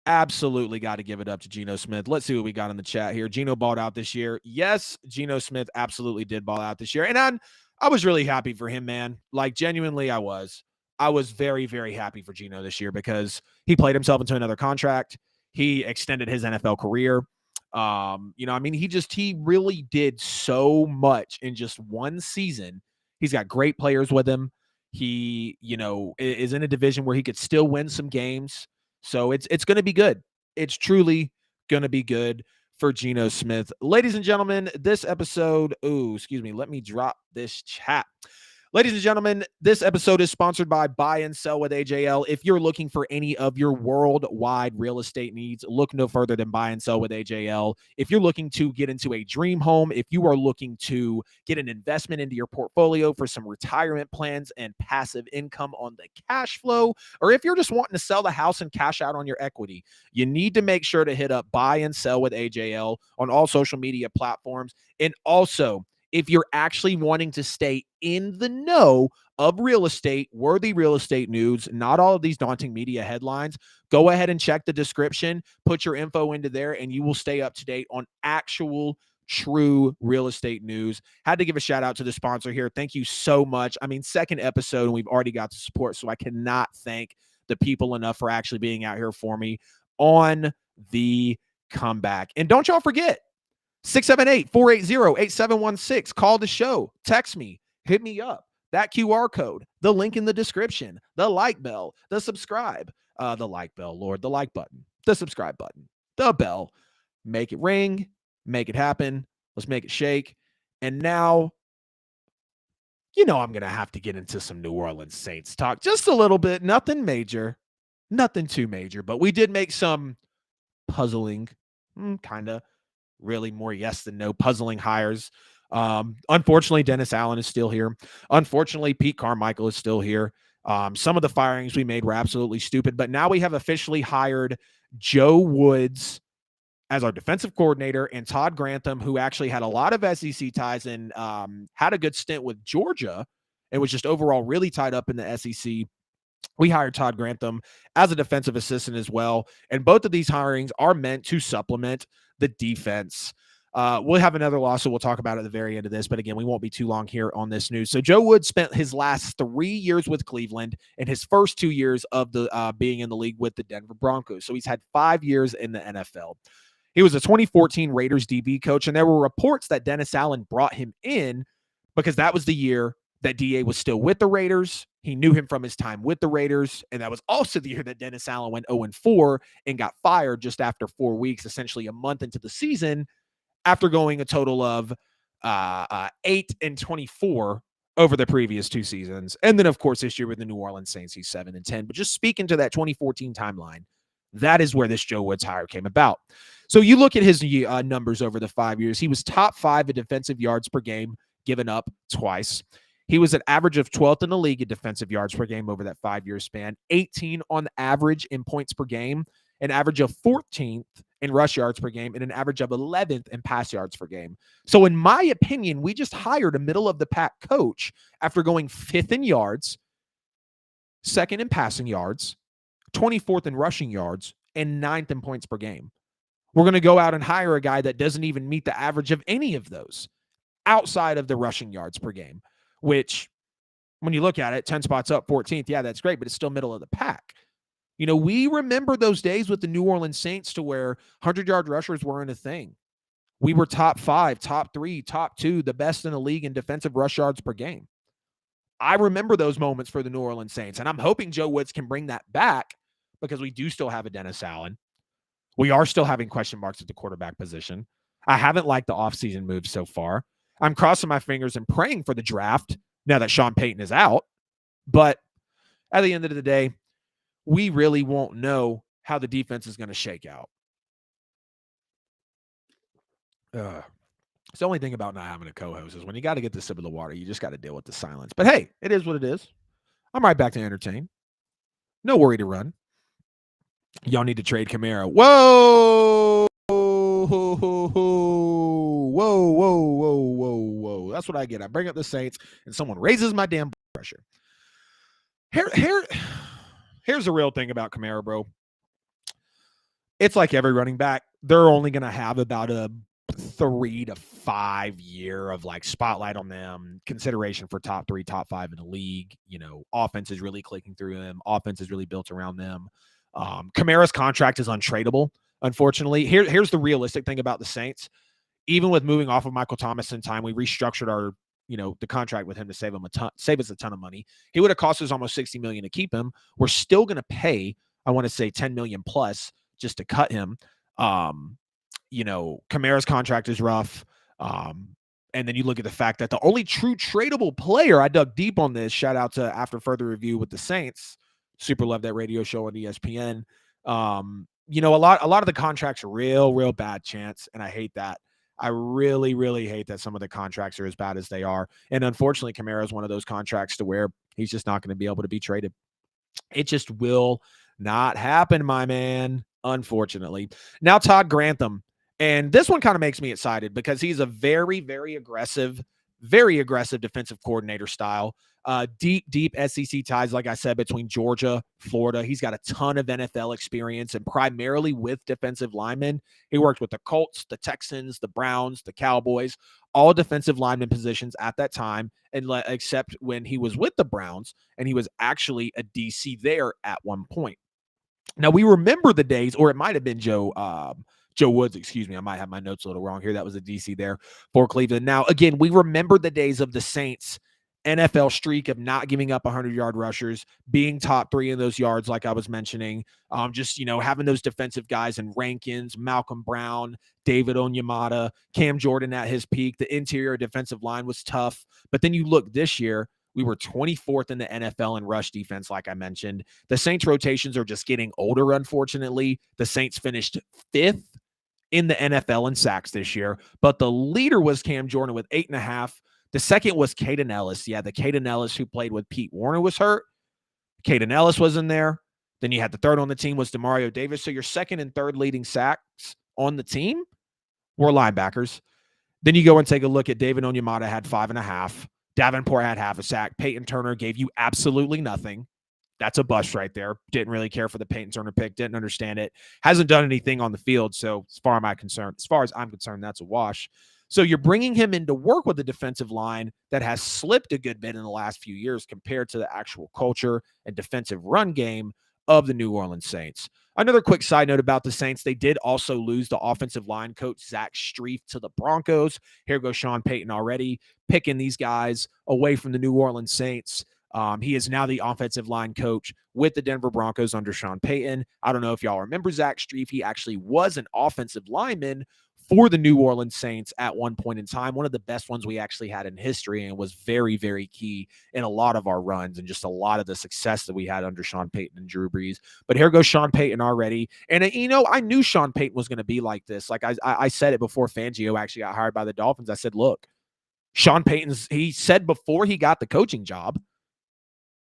Absolutely got to give it up to Geno Smith. Let's see what we got in the chat here. Geno balled out this year. Yes, Geno Smith absolutely did ball out this year. And I was really happy for him, man. Like, genuinely, I was. I was very, very happy for Geno this year because he played himself into another contract. He extended his NFL career. He really did so much in just one season. He's got great players with him. He, is in a division where he could still win some games. So it's going to be good. It's truly going to be good for Geno Smith. Ladies and gentlemen, this episode, let me drop this chat. Ladies and gentlemen, this episode is sponsored by Buy and Sell with AJL. If you're looking for any of your worldwide real estate needs, look no further than Buy and Sell with AJL. If you're looking to get into a dream home, if you are looking to get an investment into your portfolio for some retirement plans and passive income on the cash flow, or if you're just wanting to sell the house and cash out on your equity, you need to make sure to hit up Buy and Sell with AJL on all social media platforms. And also, if you're actually wanting to stay in the know of real estate, worthy real estate news, not all of these daunting media headlines, go ahead and check the description, put your info into there, and you will stay up to date on actual true real estate news. Had to give a shout out to the sponsor here. Thank you so much. Second episode, and we've already got the support, so I cannot thank the people enough for actually being out here for me on the comeback. And don't y'all forget, 678-480-8716. Call the show. Text me. Hit me up. That QR code. The link in the description. The like bell. The subscribe. The like bell, Lord. The like button. The subscribe button. The bell. Make it ring. Make it happen. Let's make it shake. And now, I'm going to have to get into some New Orleans Saints talk. Just a little bit. Nothing major. Nothing too major. But we did make some puzzling, kind of, really more yes than no puzzling hires. Unfortunately, Dennis Allen is still here. Unfortunately, Pete Carmichael is still here. Some of the firings we made were absolutely stupid, but now we have officially hired Joe Woods as our defensive coordinator and Todd Grantham, who actually had a lot of SEC ties and had a good stint with Georgia and was just overall really tied up in the SEC. We hired Todd Grantham as a defensive assistant as well. And both of these hirings are meant to supplement the defense. We'll have another loss, so we'll talk about it at the very end of this. But again, we won't be too long here on this news. So Joe Woods spent his last 3 years with Cleveland and his first 2 years of the being in the league with the Denver Broncos. So he's had 5 years in the NFL. He was a 2014 Raiders DB coach, and there were reports that Dennis Allen brought him in because that was the year that DA was still with the Raiders. He knew him from his time with the Raiders, and that was also the year that Dennis Allen went 0-4 and got fired just after 4 weeks, essentially a month into the season, after going a total of 8-24 over the previous 2 seasons. And then, of course, this year with the New Orleans Saints, he's 7-10. But just speaking to that 2014 timeline, that is where this Joe Woods hire came about. So you look at his numbers over the 5 years. He was top 5 in defensive yards per game, given up twice. He was an average of 12th in the league in defensive yards per game over that 5-year span, 18 on average in points per game, an average of 14th in rush yards per game, and an average of 11th in pass yards per game. So in my opinion, we just hired a middle-of-the-pack coach after going 5th in yards, 2nd in passing yards, 24th in rushing yards, and 9th in points per game. We're going to go out and hire a guy that doesn't even meet the average of any of those outside of the rushing yards per game, which when you look at it, 10 spots up, 14th. Yeah, that's great, but it's still middle of the pack. We remember those days with the New Orleans Saints to where 100-yard rushers weren't a thing. We were top 5, top 3, top 2, the best in the league in defensive rush yards per game. I remember those moments for the New Orleans Saints, and I'm hoping Joe Woods can bring that back because we do still have a Dennis Allen. We are still having question marks at the quarterback position. I haven't liked the offseason moves so far. I'm crossing my fingers and praying for the draft now that Sean Payton is out. But at the end of the day, we really won't know how the defense is going to shake out. It's the only thing about not having a co-host is when you got to get the sip of the water, you just got to deal with the silence. But hey, it is what it is. I'm right back to entertain. No worry to run. Y'all need to trade Kamara. Whoa! Whoa. That's what I get. I bring up the Saints and someone raises my damn pressure. Here's the real thing about Kamara, bro. It's like every running back. They're only going to have about a 3 to 5 year of like spotlight on them, consideration for top 3, top 5 in the league. Offense is really clicking through them. Offense is really built around them. Kamara's contract is untradeable, unfortunately. Here's the realistic thing about the Saints. Even with moving off of Michael Thomas in time, we restructured our, the contract with him to save us a ton of money. He would have cost us almost $60 million to keep him. We're still going to pay, I want to say $10 million plus just to cut him. Kamara's contract is rough. And then you look at the fact that the only true tradable player, I dug deep on this, shout out to After Further Review with the Saints. Super love that radio show on ESPN. A lot of the contracts are real bad chance, and I hate that. I really, really hate that some of the contracts are as bad as they are. And unfortunately, Kamara is one of those contracts to where he's just not going to be able to be traded. It just will not happen, my man, unfortunately. Now, Todd Grantham. And this one kind of makes me excited because he's a very, very aggressive defensive coordinator style. Deep SEC ties, like I said, between Georgia, Florida. He's got a ton of NFL experience and primarily with defensive linemen. He worked with the Colts, the Texans, the Browns, the Cowboys, all defensive lineman positions at that time, except when he was with the Browns, and he was actually a DC there at one point. Now, we remember the days, or it might have been Joe Woods, excuse me. I might have my notes a little wrong here. That was a DC there for Cleveland. Now, again, we remember the days of the Saints' NFL streak of not giving up 100-yard rushers, being top 3 in those yards, like I was mentioning. Having those defensive guys in Rankins, Malcolm Brown, David Onyemata, Cam Jordan at his peak. The interior defensive line was tough. But then you look this year, we were 24th in the NFL in rush defense, like I mentioned. The Saints rotations are just getting older, unfortunately. The Saints finished 5th in the NFL in sacks this year, but the leader was Cam Jordan with 8.5. The second was Caden Ellis. Yeah, the Caden Ellis who played with Pete Warner was hurt. Caden Ellis was in there. Then you had the third on the team was Demario Davis. So your second and third leading sacks on the team were linebackers. Then you go and take a look at David Onyemata had 5.5. Davenport had half a sack. Peyton Turner gave you absolutely nothing. That's a bust right there. Didn't really care for the Peyton Turner pick. Didn't understand it. Hasn't done anything on the field. So as far as I'm concerned, that's a wash. So you're bringing him in to work with the defensive line that has slipped a good bit in the last few years compared to the actual culture and defensive run game of the New Orleans Saints. Another quick side note about the Saints, they did also lose the offensive line coach, Zach Strief, to the Broncos. Here goes Sean Payton already picking these guys away from the New Orleans Saints. He is now the offensive line coach with the Denver Broncos under Sean Payton. I don't know if y'all remember Zach Strief. He actually was an offensive lineman for the New Orleans Saints at one point in time, one of the best ones we actually had in history, and was very, very key in a lot of our runs and just a lot of the success that we had under Sean Payton and Drew Brees. But here goes Sean Payton already. And, I knew Sean Payton was going to be like this. Like I said it before Fangio actually got hired by the Dolphins. I said, look, Sean Payton's, he said before he got the coaching job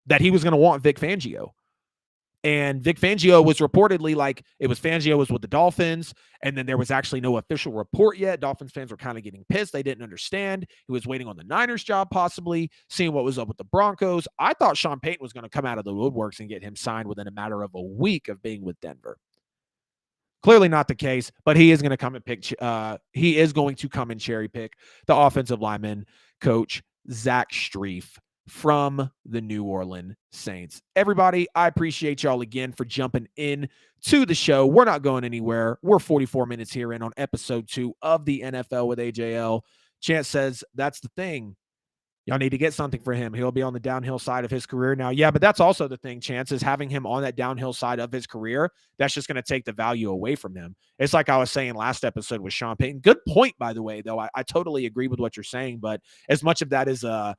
that he was going to want Vic Fangio. And Vic Fangio was reportedly Fangio was with the Dolphins, and then there was actually no official report yet. Dolphins fans were kind of getting pissed. They didn't understand. He was waiting on the Niners job, possibly, seeing what was up with the Broncos. I thought Sean Payton was going to come out of the woodworks and get him signed within a matter of a week of being with Denver. Clearly not the case, but he is going to come and cherry pick the offensive lineman coach, Zach Strief, from the New Orleans Saints. Everybody, I appreciate y'all again for jumping in to the show. We're not going anywhere. We're 44 minutes here in on episode 2 of the NFL with AJL. Chance says, that's the thing. Y'all need to get something for him. He'll be on the downhill side of his career now. Yeah, but that's also the thing, chances having him on that downhill side of his career, that's just going to take the value away from him. It's like I was saying last episode with Sean Payton. Good point, by the way, though. I totally agree with what you're saying, but as much of that is a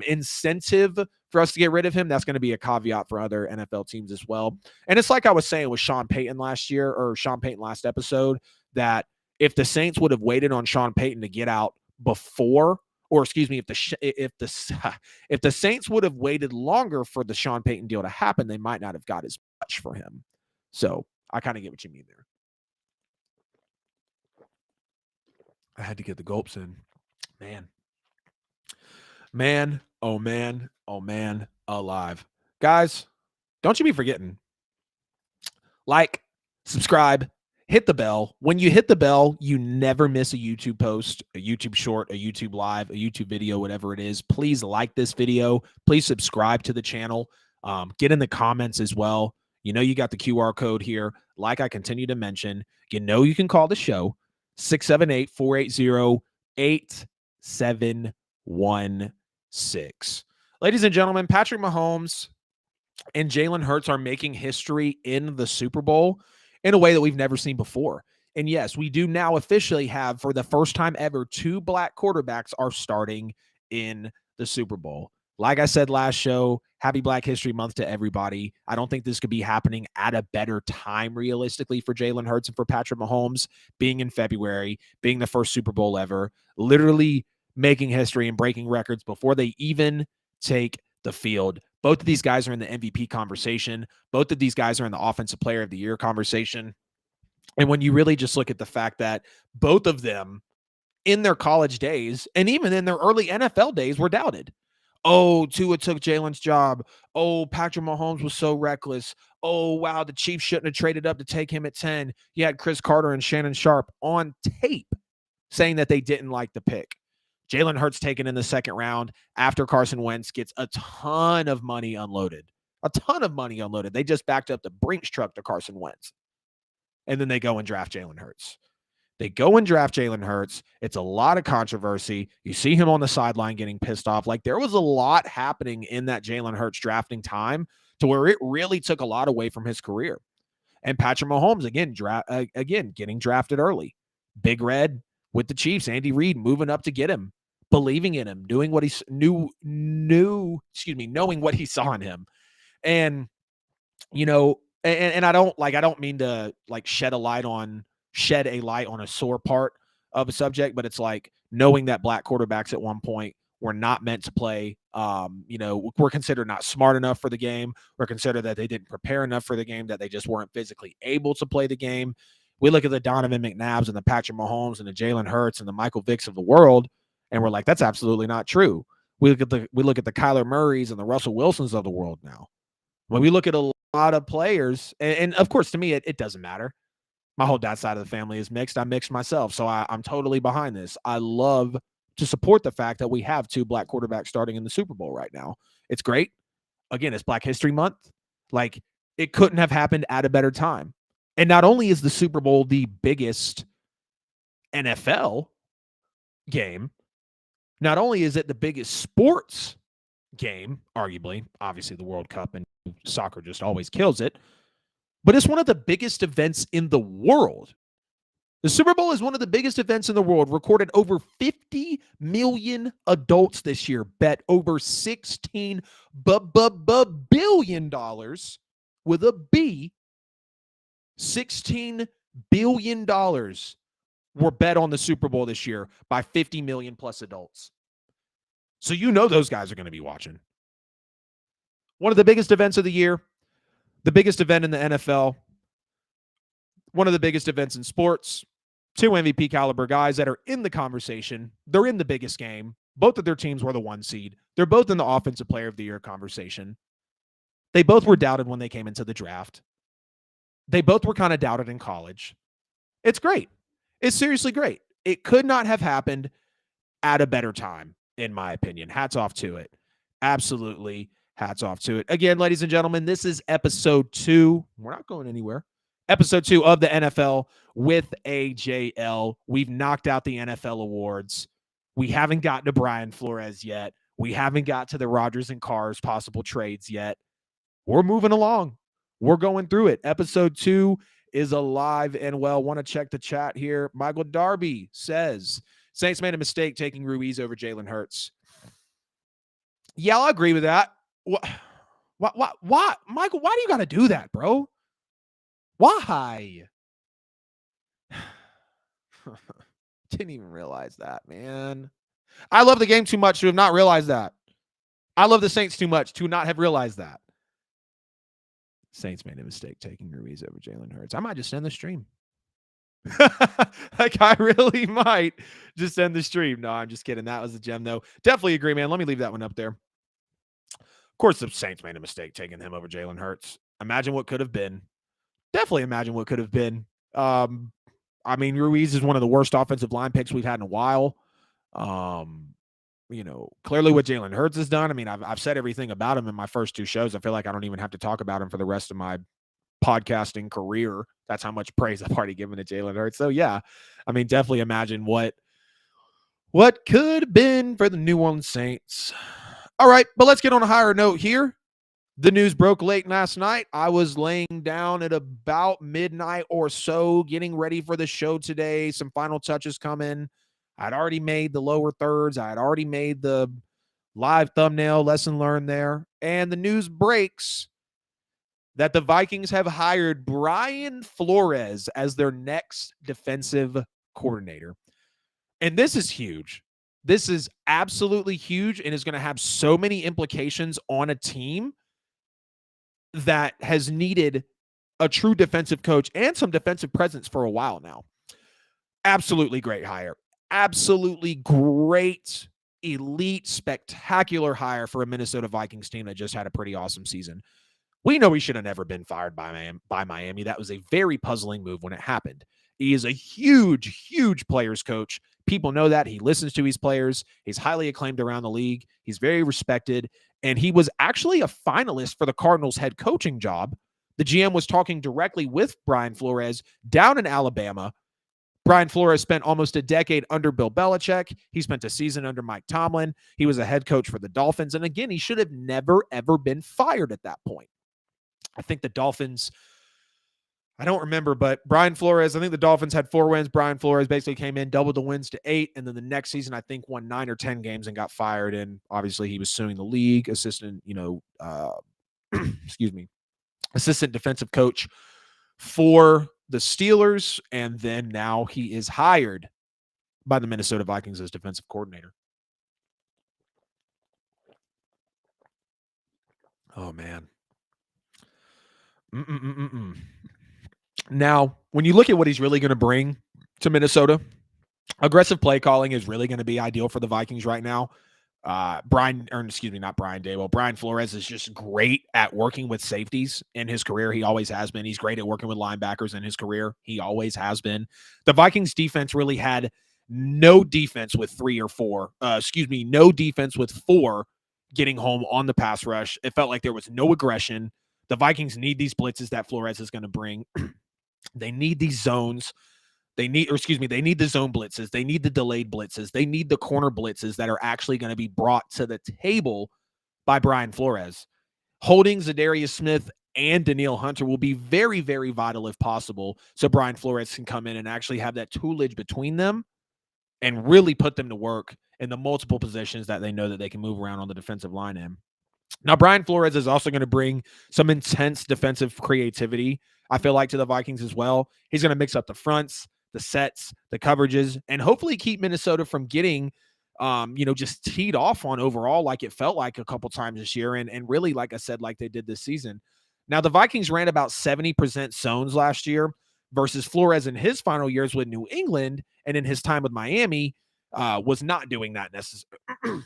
incentive for us to get rid of him, that's going to be a caveat for other NFL teams as well. And it's like I was saying with Sean Payton last episode, that if the Saints would have waited on Sean Payton to get out before, or excuse me, if the Saints would have waited longer for the Sean Payton deal to happen, they might not have got as much for him. So I kind of get what you mean there. I had to get the gulps in. Man, oh man, alive. Guys, don't you be forgetting. Like, subscribe, hit the bell. When you hit the bell, you never miss a YouTube post, a YouTube short, a YouTube live, a YouTube video, whatever it is. Please like this video. Please subscribe to the channel. Get in the comments as well. You know you got the QR code here. Like I continue to mention, you know you can call the show, 678-480-8716. Ladies and gentlemen, Patrick Mahomes and Jalen Hurts are making history in the Super Bowl in a way that we've never seen before. And yes, we do now officially have, for the first time ever, 2 black quarterbacks are starting in the Super Bowl. Like I said last show, happy Black History Month to everybody. I don't think this could be happening at a better time, realistically, for Jalen Hurts and for Patrick Mahomes, being in February, being the first Super Bowl ever, literally making history and breaking records before they even take the field. Both of these guys are in the MVP conversation. Both of these guys are in the Offensive Player of the Year conversation. And when you really just look at the fact that both of them in their college days and even in their early NFL days were doubted. Oh, Tua took Jalen's job. Oh, Patrick Mahomes was so reckless. Oh, wow, the Chiefs shouldn't have traded up to take him at 10. You had Chris Carter and Shannon Sharp on tape saying that they didn't like the pick. Jalen Hurts taken in the second round after Carson Wentz gets a ton of money unloaded. They just backed up the Brinks truck to Carson Wentz. And then they go and draft Jalen Hurts. It's a lot of controversy. You see him on the sideline getting pissed off. Like, there was a lot happening in that Jalen Hurts drafting time to where it really took a lot away from his career. And Patrick Mahomes, again, getting drafted early. Big Red with the Chiefs, Andy Reid moving up to get him, believing in him, doing what he knowing what he saw in him. And, you know, and I don't mean to like shed a light on a sore part of a subject, but it's like knowing that black quarterbacks at one point were not meant to play. We're considered not smart enough for the game. We're considered that they didn't prepare enough for the game, that they just weren't physically able to play the game. We look at the Donovan McNabbs and the Patrick Mahomes and the Jalen Hurts and the Michael Vicks of the world, and we're like, that's absolutely not true. We look at the Kyler Murrays and the Russell Wilsons of the world now. When we look at a lot of players, and of course, to me, it doesn't matter. My whole dad's side of the family is mixed. I'm mixed myself, so I'm totally behind this. I love to support the fact that we have 2 black quarterbacks starting in the Super Bowl right now. It's great. Again, it's Black History Month. Like, it couldn't have happened at a better time. And not only is the Super Bowl the biggest NFL game, not only is it the biggest sports game, arguably, obviously the World Cup and soccer just always kills it, but it's one of the biggest events in the world. The Super Bowl is one of the biggest events in the world. Recorded over 50 million adults this year. Bet over $16 billion with a B. $16 billion were bet on the Super Bowl this year by 50 million plus adults. So you know those guys are going to be watching. One of the biggest events of the year. The biggest event in the NFL, one of the biggest events in sports, 2 MVP caliber guys that are in the conversation. They're in the biggest game. Both of their teams were the 1 seed. They're both in the Offensive Player of the Year conversation. They both were doubted when they came into the draft. They both were kind of doubted in college. It's great. It's seriously great. It could not have happened at a better time, in my opinion. Hats off to it. Absolutely. Hats off to it. Again, ladies and gentlemen, this is episode 2. We're not going anywhere. Episode 2 of the NFL with AJL. We've knocked out the NFL awards. We haven't gotten to Brian Flores yet. We haven't got to the Rodgers and Carr's possible trades yet. We're moving along. We're going through it. Episode 2 is alive and well. Want to check the chat here. Michael Darby says, Saints made a mistake taking Ruiz over Jalen Hurts. Yeah, I'll agree with that. What, Michael, why do you got to do that, bro? Why? Didn't even realize that, man. I love the game too much to have not realized that. I love the Saints too much to not have realized that. Saints made a mistake taking Ruiz over Jalen Hurts. I might just end the stream. Like, I really might just end the stream. No, I'm just kidding. That was a gem, though. Definitely agree, man. Let me leave that one up there. Of course, the Saints made a mistake taking him over Jalen Hurts. Imagine what could have been. Definitely imagine what could have been. I mean, Ruiz is one of the worst offensive line picks we've had in a while. Clearly what Jalen Hurts has done. I mean, I've said everything about him in my first 2 shows. I feel like I don't even have to talk about him for the rest of my podcasting career. That's how much praise I've already given to Jalen Hurts. So yeah, I mean, definitely imagine what could have been for the New Orleans Saints. All right, but let's get on a higher note here. The news broke late last night. I was laying down at about midnight or so, getting ready for the show today. Some final touches coming. I'd already made the lower thirds. I had already made the live thumbnail, lesson learned there. And the news breaks that the Vikings have hired Brian Flores as their next defensive coordinator. And this is huge. This is absolutely huge and is going to have so many implications on a team that has needed a true defensive coach and some defensive presence for a while now. Absolutely great hire. Absolutely great, elite, spectacular hire for a Minnesota Vikings team that just had a pretty awesome season. We know he should have never been fired by Miami. That was a very puzzling move when it happened. He is a huge, huge players coach. People know that. He listens to his players. He's highly acclaimed around the league. He's very respected. And he was actually a finalist for the Cardinals head coaching job. The GM was talking directly with Brian Flores down in Alabama. Brian Flores spent almost a decade under Bill Belichick. He spent a season under Mike Tomlin. He was a head coach for the Dolphins. And again, he should have never, ever been fired at that point. I think the Dolphins, I don't remember, but Brian Flores, I think the Dolphins had 4 wins. Brian Flores basically came in, doubled the wins to 8. And then the next season, I think, won 9 or 10 games and got fired. And obviously he was suing the league, assistant defensive coach for the Steelers. And then now he is hired by the Minnesota Vikings as defensive coordinator. Oh, man. Now, when you look at what he's really going to bring to Minnesota, aggressive play calling is really going to be ideal for the Vikings right now. Brian Flores is just great at working with safeties in his career. He always has been. He's great at working with linebackers in his career. He always has been. The Vikings defense really had no defense with 4 getting home on the pass rush. It felt like there was no aggression. The Vikings need these blitzes that Flores is going to bring. They need these zones. They need the zone blitzes. They need the delayed blitzes. They need the corner blitzes that are actually going to be brought to the table by Brian Flores. Holding Zadarius Smith and Danielle Hunter will be very, very vital if possible, so Brian Flores can come in and actually have that toolage between them and really put them to work in the multiple positions that they know that they can move around on the defensive line in. Now, Brian Flores is also going to bring some intense defensive creativity, I feel like, to the Vikings as well. He's going to mix up the fronts, the sets, the coverages, and hopefully keep Minnesota from getting, just teed off on overall like it felt like a couple times this year. And really, like I said, like they did this season. Now, the Vikings ran about 70% zones last year versus Flores in his final years with New England and in his time with Miami was not doing that necessarily.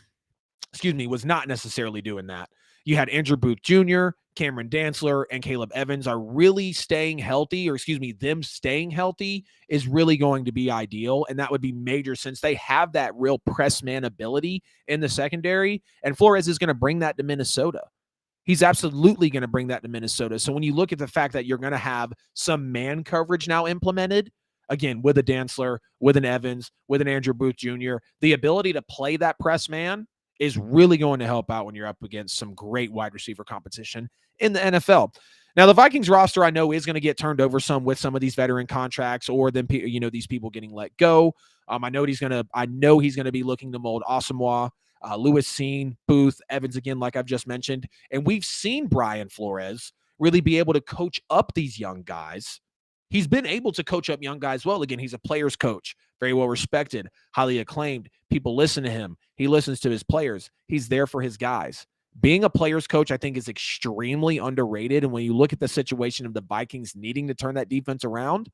Was not necessarily doing that. You had Andrew Booth Jr., Cameron Dantzler, and Caleb Evans are really staying healthy, them staying healthy is really going to be ideal. And that would be major since they have that real press man ability in the secondary. And Flores is going to bring that to Minnesota. He's absolutely going to bring that to Minnesota. So when you look at the fact that you're going to have some man coverage now implemented, again, with a Dantzler, with an Evans, with an Andrew Booth Jr., the ability to play that press man is really going to help out when you're up against some great wide receiver competition in the NFL. Now, the Vikings roster I know is going to get turned over some with some of these veteran contracts or then these people getting let go. I know he's going to be looking to mold Asamoah, Lewis Seen, Booth, Evans again, like I've just mentioned. And we've seen Brian Flores really be able to coach up these young guys. He's been able to coach up young guys well. Again, he's a player's coach, very well respected, highly acclaimed. People listen to him. He listens to his players. He's there for his guys. Being a player's coach, I think, is extremely underrated. And when you look at the situation of the Vikings needing to turn that defense around,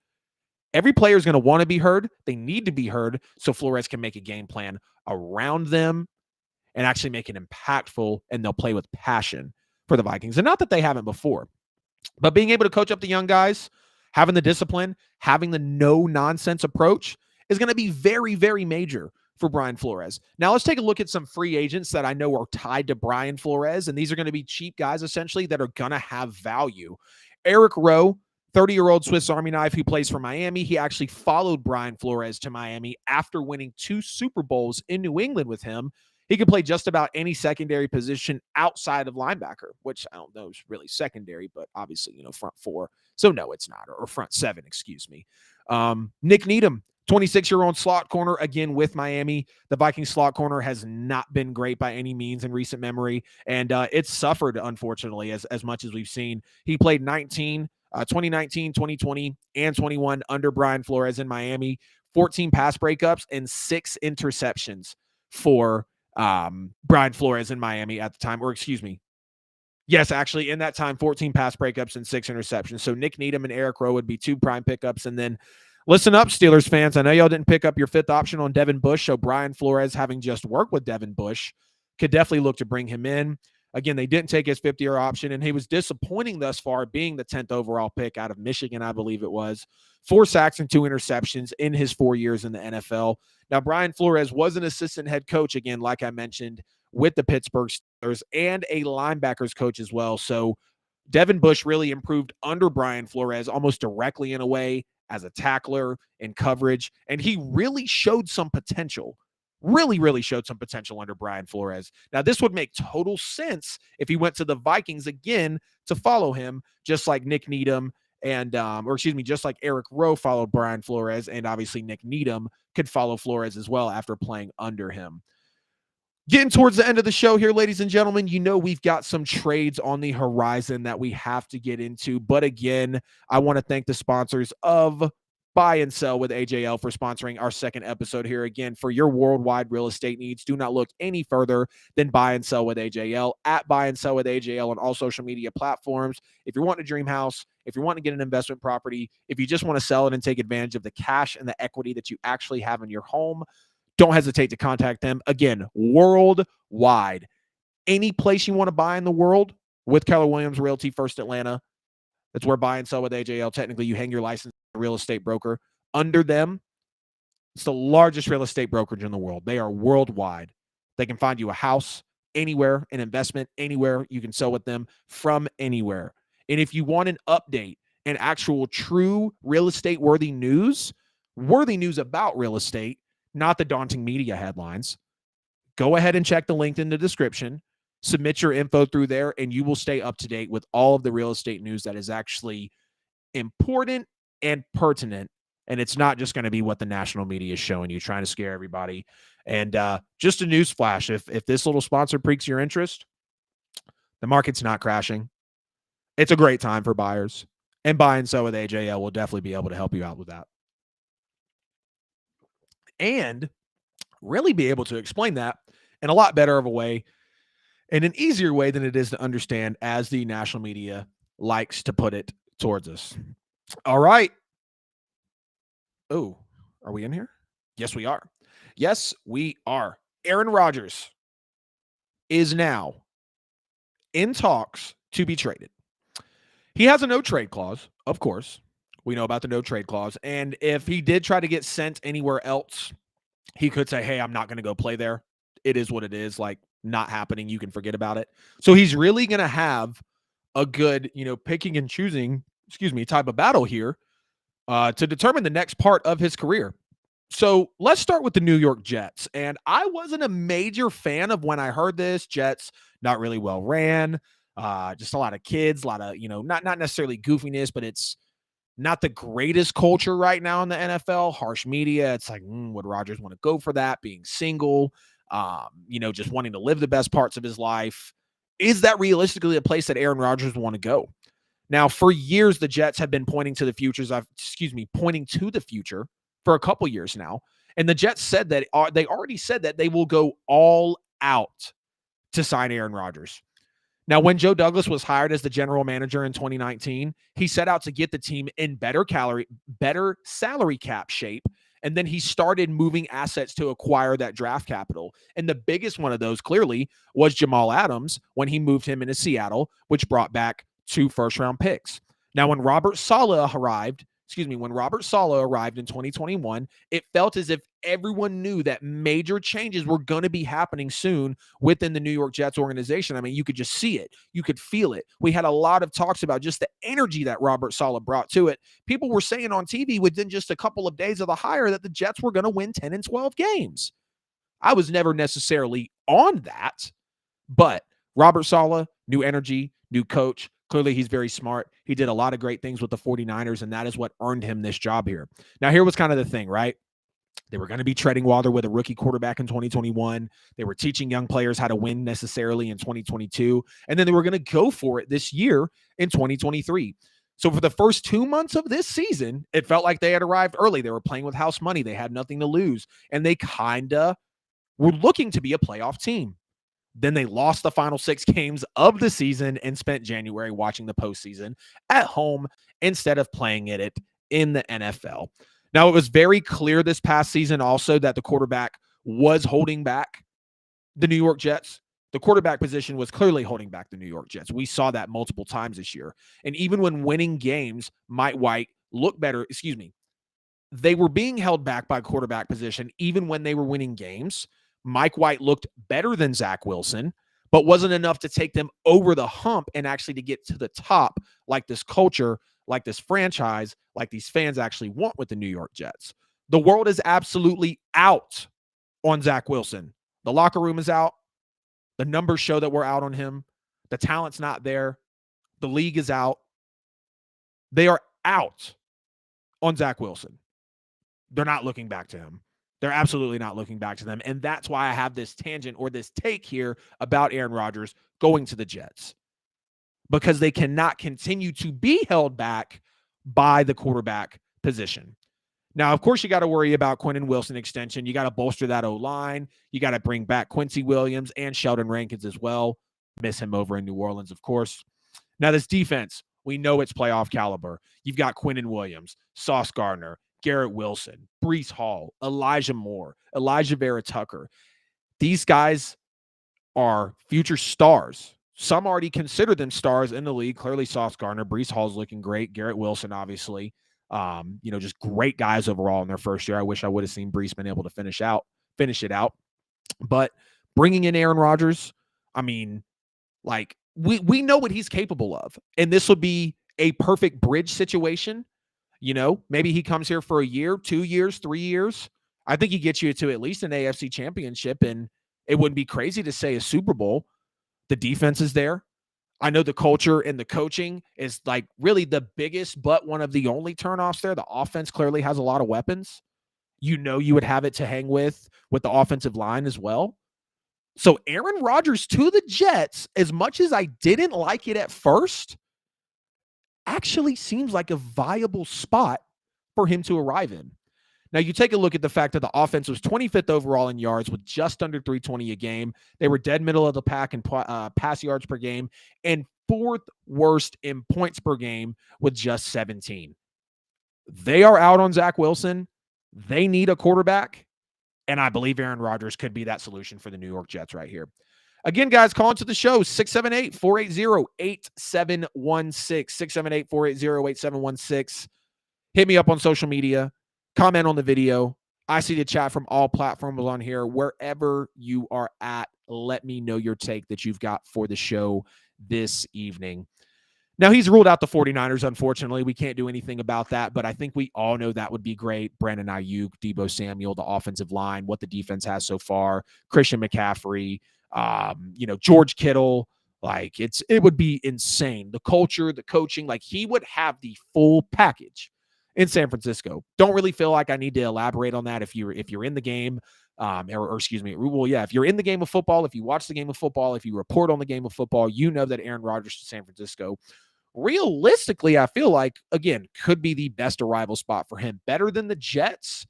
every player is going to want to be heard. They need to be heard so Flores can make a game plan around them and actually make it impactful, and they'll play with passion for the Vikings. And not that they haven't before, but being able to coach up the young guys, having the discipline, having the no-nonsense approach is going to be very, very major for Brian Flores. Now, let's take a look at some free agents that I know are tied to Brian Flores, and these are going to be cheap guys, essentially, that are going to have value. Eric Rowe, 30-year-old Swiss Army knife who plays for Miami. He actually followed Brian Flores to Miami after winning 2 Super Bowls in New England with him. He can play just about any secondary position outside of linebacker, which I don't know is really secondary, but obviously, front 4. So no, it's not, or front 7, excuse me. Nick Needham, 26-year-old slot corner, again with Miami. The Vikings slot corner has not been great by any means in recent memory, and it's suffered, unfortunately, as much as we've seen. He played 2019, 2020, and 21 under Brian Flores in Miami, 14 pass breakups and 6 interceptions for Brian Flores in Miami at the time, or excuse me. Yes, actually, in that time, 14 pass breakups and 6 interceptions. So Nick Needham and Eric Rowe would be 2 prime pickups. And then listen up, Steelers fans. I know y'all didn't pick up your 5th option on Devin Bush. So Brian Flores, having just worked with Devin Bush, could definitely look to bring him in. Again, they didn't take his 50-year option, and he was disappointing thus far, being the 10th overall pick out of Michigan, I believe it was. 4 sacks and 2 interceptions in his 4 years in the NFL. Now, Brian Flores was an assistant head coach, again, like I mentioned, with the Pittsburgh Steelers, and a linebackers coach as well. So Devin Bush really improved under Brian Flores almost directly in a way as a tackler and coverage, and he really showed some potential. Really showed some potential under Brian Flores. Now, this would make total sense if he went to the Vikings again to follow him, just like Nick Needham and, just like Eric Rowe followed Brian Flores, and obviously Nick Needham could follow Flores as well after playing under him. Getting towards the end of the show here, ladies and gentlemen, we've got some trades on the horizon that we have to get into. But again, I want to thank the sponsors of Buy and Sell with AJL for sponsoring our second episode here. Again, for your worldwide real estate needs, do not look any further than Buy and Sell with AJL at Buy and Sell with AJL on all social media platforms. If you're wanting a dream house, if you're wanting to get an investment property, if you just want to sell it and take advantage of the cash and the equity that you actually have in your home, don't hesitate to contact them. Again, worldwide. Any place you want to buy in the world with Keller Williams Realty First Atlanta. That's where Buy and Sell with AJL. Technically, you hang your license as a real estate broker. Under them, it's the largest real estate brokerage in the world. They are worldwide. They can find you a house anywhere, an investment anywhere. You can sell with them from anywhere. And if you want an update and actual true real estate worthy news about real estate, not the daunting media headlines, go ahead and check the link in the description. Submit your info through there, and you will stay up to date with all of the real estate news that is actually important and pertinent. And it's not just going to be what the national media is showing you, trying to scare everybody. And just a news flash, if this little sponsor piques your interest, the market's not crashing. It's a great time for buyers. And Buy and Sell with AJL will definitely be able to help you out with that. And really be able to explain that in a lot better of a way, in an easier way than it is to understand, as the national media likes to put it towards us. All right. Oh, are we in here? Yes, we are. Yes, we are. Aaron Rodgers is now in talks to be traded. He has a no-trade clause, of course. We know about the no-trade clause. And if he did try to get sent anywhere else, he could say, hey, I'm not going to go play there. It is what it is. Like, not happening. You can forget about it. So he's really going to have a good, picking and choosing, type of battle here to determine the next part of his career. So let's start with the New York Jets. And I wasn't a major fan of when I heard this. Jets not really well ran. Just a lot of kids, a lot of, not necessarily goofiness, but it's not the greatest culture right now in the NFL. Harsh media. It's like, would Rodgers want to go for that? Being single, just wanting to live the best parts of his life. Is that realistically a place that Aaron Rodgers would want to go? Now, for years, the Jets have been pointing to the future for a couple years now. And the Jets said that they already said that they will go all out to sign Aaron Rodgers. Now, when Joe Douglas was hired as the general manager in 2019, he set out to get the team in better salary cap shape. And then he started moving assets to acquire that draft capital. And the biggest one of those clearly was Jamal Adams when he moved him into Seattle, which brought back 2 first-round picks. Now, when Robert Saleh arrived in 2021, it felt as if everyone knew that major changes were going to be happening soon within the New York Jets organization. I mean, you could just see it. You could feel it. We had a lot of talks about just the energy that Robert Saleh brought to it. People were saying on TV within just a couple of days of the hire that the Jets were going to win 10 and 12 games. I was never necessarily on that, but Robert Saleh, new energy, new coach. Clearly, he's very smart. He did a lot of great things with the 49ers, and that is what earned him this job here. Now, here was kind of the thing, right? They were going to be treading water with a rookie quarterback in 2021. They were teaching young players how to win necessarily in 2022. And then they were going to go for it this year in 2023. So for the first 2 months of this season, it felt like they had arrived early. They were playing with house money. They had nothing to lose. And they kind of were looking to be a playoff team. Then they lost the final 6 games of the season and spent January watching the postseason at home instead of playing it in the NFL. Now, it was very clear this past season also that the quarterback was holding back the New York Jets. The quarterback position was clearly holding back the New York Jets. We saw that multiple times this year. And even when winning games, Mike White looked better. They were being held back by quarterback position even when they were winning games. Mike White looked better than Zach Wilson, but wasn't enough to take them over the hump and actually to get to the top like this culture, like this franchise, like these fans actually want with the New York Jets. The world is absolutely out on Zach Wilson. The locker room is out. The numbers show that we're out on him. The talent's not there. The league is out. They are out on Zach Wilson. They're not looking back to him. They're absolutely not looking back to them. And that's why I have this tangent or this take here about Aaron Rodgers going to the Jets. Because they cannot continue to be held back by the quarterback position. Now, of course, you got to worry about Quentin Wilson extension. You got to bolster that O-line. You got to bring back Quincy Williams and Sheldon Rankins as well. Miss him over in New Orleans, of course. Now, this defense, we know it's playoff caliber. You've got Quentin Williams, Sauce Gardner, Garrett Wilson, Breece Hall, Elijah Moore, Elijah Vera Tucker. These guys are future stars. Some already consider them stars in the league. Clearly, Sauce Gardner, Breece Hall's looking great. Garrett Wilson, obviously. Just great guys overall in their first year. I wish I would have seen Breece been able to finish it out. But bringing in Aaron Rodgers, I mean, like, we know what he's capable of. And this would be a perfect bridge situation. Maybe he comes here for a year, 2 years, 3 years. I think he gets you to at least an AFC championship, and it wouldn't be crazy to say a Super Bowl. The defense is there. I know the culture and the coaching is like really the biggest, but one of the only turnoffs there. The offense clearly has a lot of weapons. You would have it to hang with the offensive line as well. So Aaron Rodgers to the Jets, as much as I didn't like it at first, actually seems like a viable spot for him to arrive in. Now, you take a look at the fact that the offense was 25th overall in yards with just under 320 a game. They were dead middle of the pack in pass yards per game and 4th worst in points per game with just 17. They are out on Zach Wilson. They need a quarterback, and I believe Aaron Rodgers could be that solution for the New York Jets right here. Again, guys, call into the show, 678-480-8716, 678-480-8716. Hit me up on social media. Comment on the video. I see the chat from all platforms on here. Wherever you are at, let me know your take that you've got for the show this evening. Now, he's ruled out the 49ers, unfortunately. We can't do anything about that, but I think we all know that would be great. Brandon Ayuk, Deebo Samuel, the offensive line, what the defense has so far, Christian McCaffrey, George Kittle. Like, it would be insane. The culture, the coaching, like he would have the full package in San Francisco. Don't really feel like I need to elaborate on that if you're in the game. Excuse me. Well, yeah, if you're in the game of football, if you watch the game of football, if you report on the game of football, you know that Aaron Rodgers to San Francisco realistically, I feel like, again, could be the best arrival spot for him. Better than the Jets,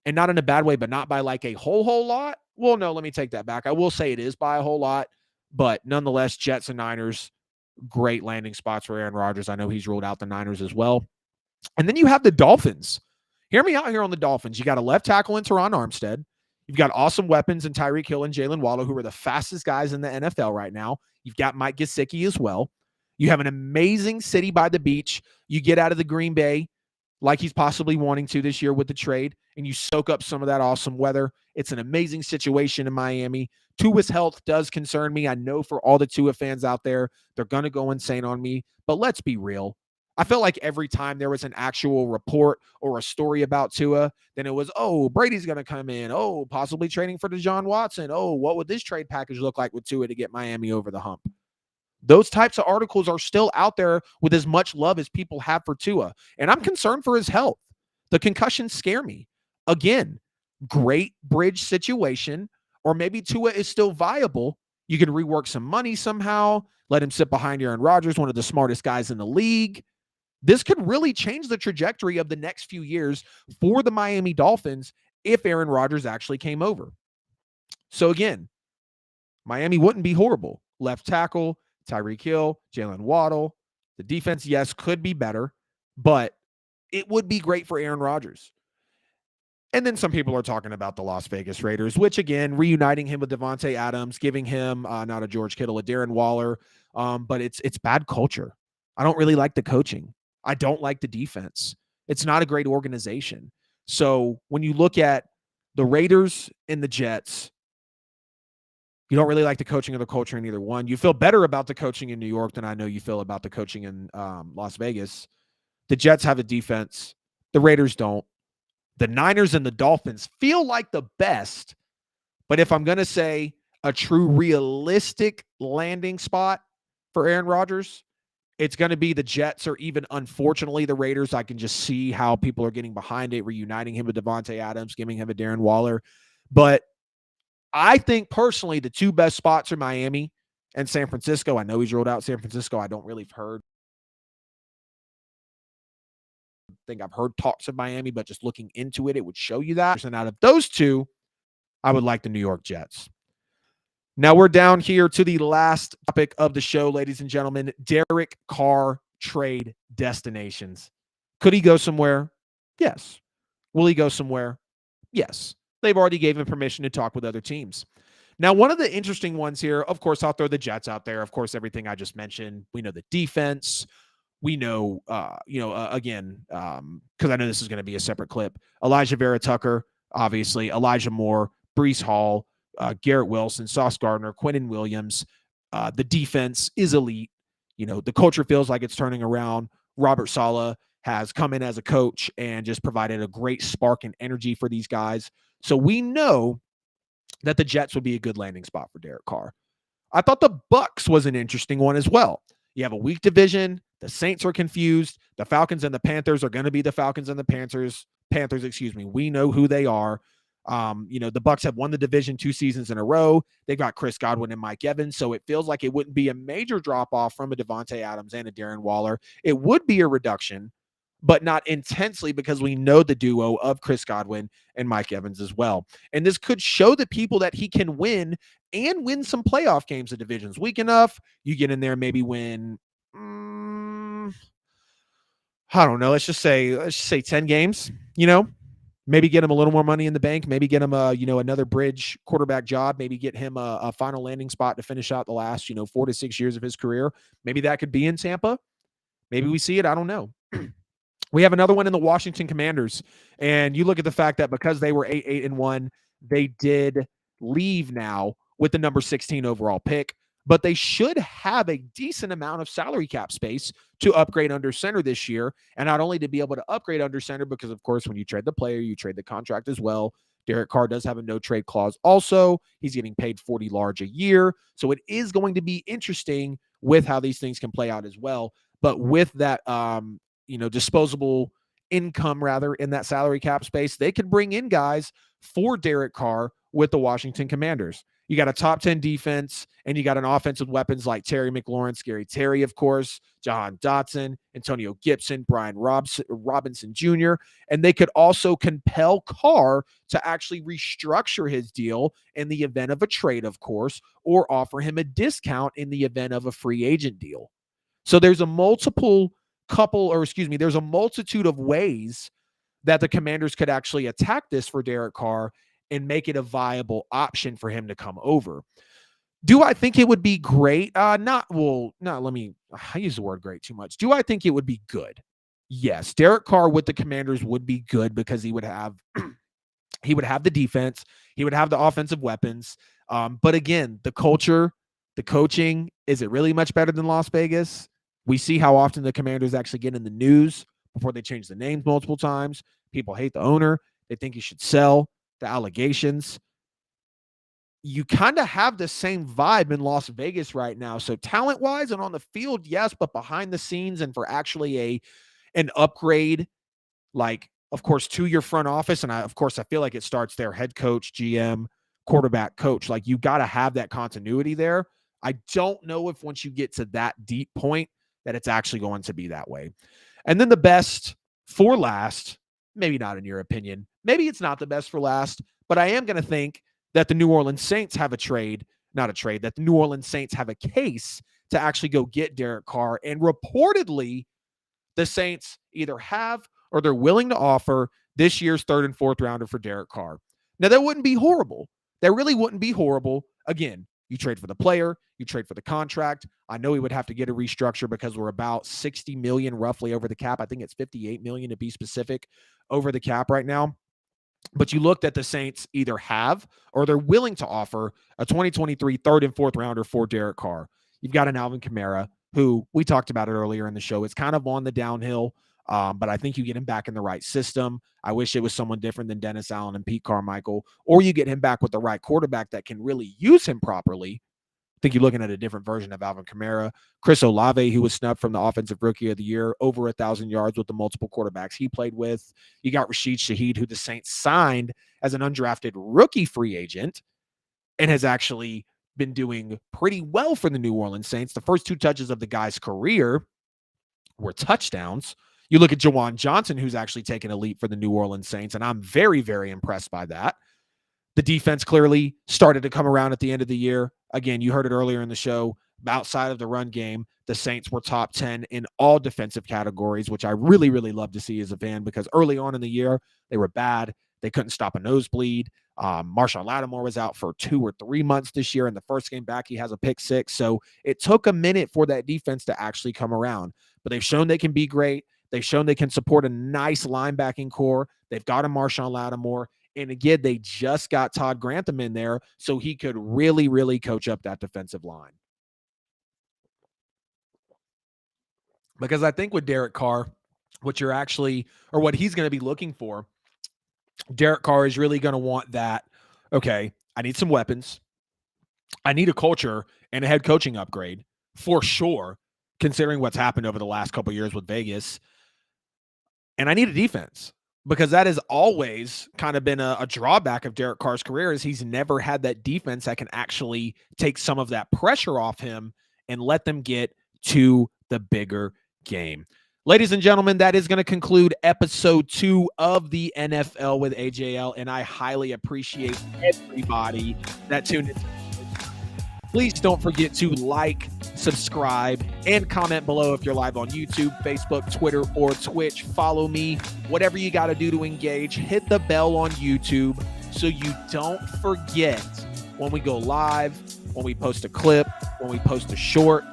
and not in a bad way, but not by like a whole lot. Well, no, let me take that back. I will say it is by a whole lot, but nonetheless, Jets and Niners, great landing spots for Aaron Rodgers. I know he's ruled out the Niners as well. And then you have the Dolphins. Hear me out here on the Dolphins. You got a left tackle in Teron Armstead. You've got awesome weapons in Tyreek Hill and Jalen Waddle, who are the fastest guys in the NFL right now. You've got Mike Gesicki as well. You have an amazing city by the beach. You get out of the Green Bay like he's possibly wanting to this year with the trade, and you soak up some of that awesome weather. It's an amazing situation in Miami. Tua's health does concern me. I know for all the Tua fans out there, they're going to go insane on me, but let's be real. I felt like every time there was an actual report or a story about Tua, then it was, oh, Brady's going to come in. Oh, possibly trading for Deshaun Watson. Oh, what would this trade package look like with Tua to get Miami over the hump? Those types of articles are still out there with as much love as people have for Tua. And I'm concerned for his health. The concussions scare me. Again, great bridge situation, or maybe Tua is still viable. You can rework some money somehow, let him sit behind Aaron Rodgers, one of the smartest guys in the league. This could really change the trajectory of the next few years for the Miami Dolphins if Aaron Rodgers actually came over. So again, Miami wouldn't be horrible. Left tackle, Tyreek Hill, Jalen Waddle. The defense, yes, could be better, but it would be great for Aaron Rodgers. And then some people are talking about the Las Vegas Raiders, which, again, reuniting him with Devontae Adams, giving him not a George Kittle, a Darren Waller, but it's bad culture. I don't really like the coaching. I don't like the defense. It's not a great organization. So when you look at the Raiders and the Jets, you don't really like the coaching or the culture in either one. You feel better about the coaching in New York than I know you feel about the coaching in Las Vegas. The Jets have a defense. The Raiders don't. The Niners and the Dolphins feel like the best. But if I'm going to say a true realistic landing spot for Aaron Rodgers, it's going to be the Jets or even, unfortunately, the Raiders. I can just see how people are getting behind it, reuniting him with Devontae Adams, giving him a Darren Waller. But I think personally the two best spots are Miami and San Francisco. I know he's ruled out San Francisco. I don't really think I've heard talks of Miami, but just looking into it, it would show you that. And out of those two, I would like the New York Jets. Now we're down here to the last topic of the show, ladies and gentlemen. Derek Carr trade destinations. Could he go somewhere? Yes. Will he go somewhere? Yes. They've already gave him permission to talk with other teams. Now, one of the interesting ones here, of course, I'll throw the Jets out there. Of course, everything I just mentioned. We know the defense. We know, again, because I know this is going to be a separate clip. Elijah Vera Tucker, obviously, Elijah Moore, Breece Hall, Garrett Wilson, Sauce Gardner, Quinnen Williams. The defense is elite. The culture feels like it's turning around. Robert Saleh has come in as a coach and just provided a great spark and energy for these guys. So we know that the Jets would be a good landing spot for Derek Carr. I thought the Bucs was an interesting one as well. You have a weak division. The Saints are confused. The Falcons and the Panthers are going to be the Falcons and the Panthers. We know who they are. The Bucs have won the division 2 seasons in a row. They've got Chris Godwin and Mike Evans, so it feels like it wouldn't be a major drop-off from a Devontae Adams and a Darren Waller. It would be a reduction, but not intensely, because we know the duo of Chris Godwin and Mike Evans as well. And this could show the people that he can win and win some playoff games. The division's weak enough. You get in there, maybe win, I don't know. Let's just say 10 games, maybe get him a little more money in the bank, maybe get him another bridge quarterback job, maybe get him a final landing spot to finish out the last, 4 to 6 years of his career. Maybe that could be in Tampa. Maybe we see it. I don't know. We have another one in the Washington Commanders, and you look at the fact that because they were 8-1, they did leave now with the number 16 overall pick. but they should have a decent amount of salary cap space to upgrade under center this year. And not only to be able to upgrade under center, because of course, when you trade the player, you trade the contract as well. Derek Carr does have a no trade clause. Also, he's getting paid $40 large a year. So it is going to be interesting with how these things can play out as well. But with that, disposable income rather in that salary cap space, they could bring in guys for Derek Carr with the Washington Commanders. You got a top 10 defense, and you got an offense with weapons like Terry McLaurin, Scary Terry, of course, Jahan Dotson, Antonio Gibson, Brian Robinson Jr., and they could also compel Carr to actually restructure his deal in the event of a trade, of course, or offer him a discount in the event of a free agent deal. So there's a multitude of ways that the Commanders could actually attack this for Derek Carr and make it a viable option for him to come over. Do I think it would be great? I use the word great too much. Do I think it would be good? Yes. Derek Carr with the Commanders would be good because he would have the defense, he would have the offensive weapons. But again, the culture, the coaching, is it really much better than Las Vegas? We see how often the Commanders actually get in the news before they change the names multiple times. People hate the owner. They think he should sell. The allegations. You kind of have the same vibe in Las Vegas right now. So talent-wise and on the field, yes, but behind the scenes and for actually an upgrade, like, of course, to your front office, and I feel like it starts there, head coach, GM, quarterback, coach. Like, you got to have that continuity there. I don't know if once you get to that deep point that it's actually going to be that way. And then the best for last, maybe not in your opinion, maybe it's not the best for last, but I am going to think that the New Orleans Saints have that the New Orleans Saints have a case to actually go get Derek Carr. And reportedly, the Saints either have or they're willing to offer this year's 3rd and 4th rounder for Derek Carr. Now, that wouldn't be horrible. That really wouldn't be horrible. Again, you trade for the player, you trade for the contract. I know he would have to get a restructure because we're about $60 million roughly over the cap. I think it's $58 million to be specific over the cap right now. But you looked at the Saints either have or they're willing to offer a 2023 3rd and 4th rounder for Derek Carr. You've got an Alvin Kamara, who we talked about it earlier in the show. It's kind of on the downhill, but I think you get him back in the right system. I wish it was someone different than Dennis Allen and Pete Carmichael, or you get him back with the right quarterback that can really use him properly. I think you're looking at a different version of Alvin Kamara. Chris Olave, who was snubbed from the Offensive Rookie of the Year, over 1,000 yards with the multiple quarterbacks he played with. You got Rashid Shaheed, who the Saints signed as an undrafted rookie free agent and has actually been doing pretty well for the New Orleans Saints. The first 2 touches of the guy's career were touchdowns. You look at Jawan Johnson, who's actually taken a leap for the New Orleans Saints, and I'm very, very impressed by that. The defense clearly started to come around at the end of the year. Again, you heard it earlier in the show. Outside of the run game, the Saints were top 10 in all defensive categories, which I really, really love to see as a fan, because early on in the year, they were bad. They couldn't stop a nosebleed. Marshawn Lattimore was out for 2 or 3 months this year. In the first game back, he has a pick 6. So it took a minute for that defense to actually come around. But they've shown they can be great. They've shown they can support a nice linebacking core. They've got a Marshawn Lattimore. And again, they just got Todd Grantham in there so he could really, really coach up that defensive line. Because I think with Derek Carr, what he's going to be looking for, Derek Carr is really going to want that, okay, I need some weapons. I need a culture and a head coaching upgrade for sure, considering what's happened over the last couple of years with Vegas. And I need a defense. Because that has always kind of been a drawback of Derek Carr's career, is he's never had that defense that can actually take some of that pressure off him and let them get to the bigger game. Ladies and gentlemen, that is going to conclude episode 2 of the NFL with AJL, and I highly appreciate everybody that tuned in. Please don't forget to like, subscribe, and comment below if you're live on YouTube, Facebook, Twitter, or Twitch. Follow me, whatever you got to do to engage. Hit the bell on YouTube so you don't forget when we go live, when we post a clip, when we post a short.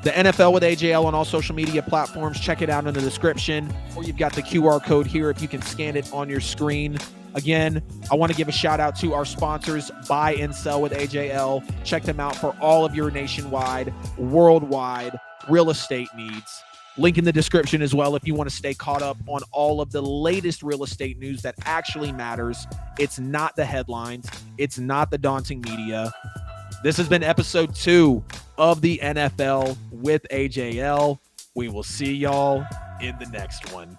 The NFL with AJL on all social media platforms. Check it out in the description, or you've got the QR code here if you can scan it on your screen. Again, I want to give a shout out to our sponsors, Buy and Sell with AJL. Check them out for all of your nationwide, worldwide real estate needs. Link in the description as well if you want to stay caught up on all of the latest real estate news that actually matters. It's not the headlines. It's not the daunting media. This has been episode 2 of the NFL with AJL. We will see y'all in the next one.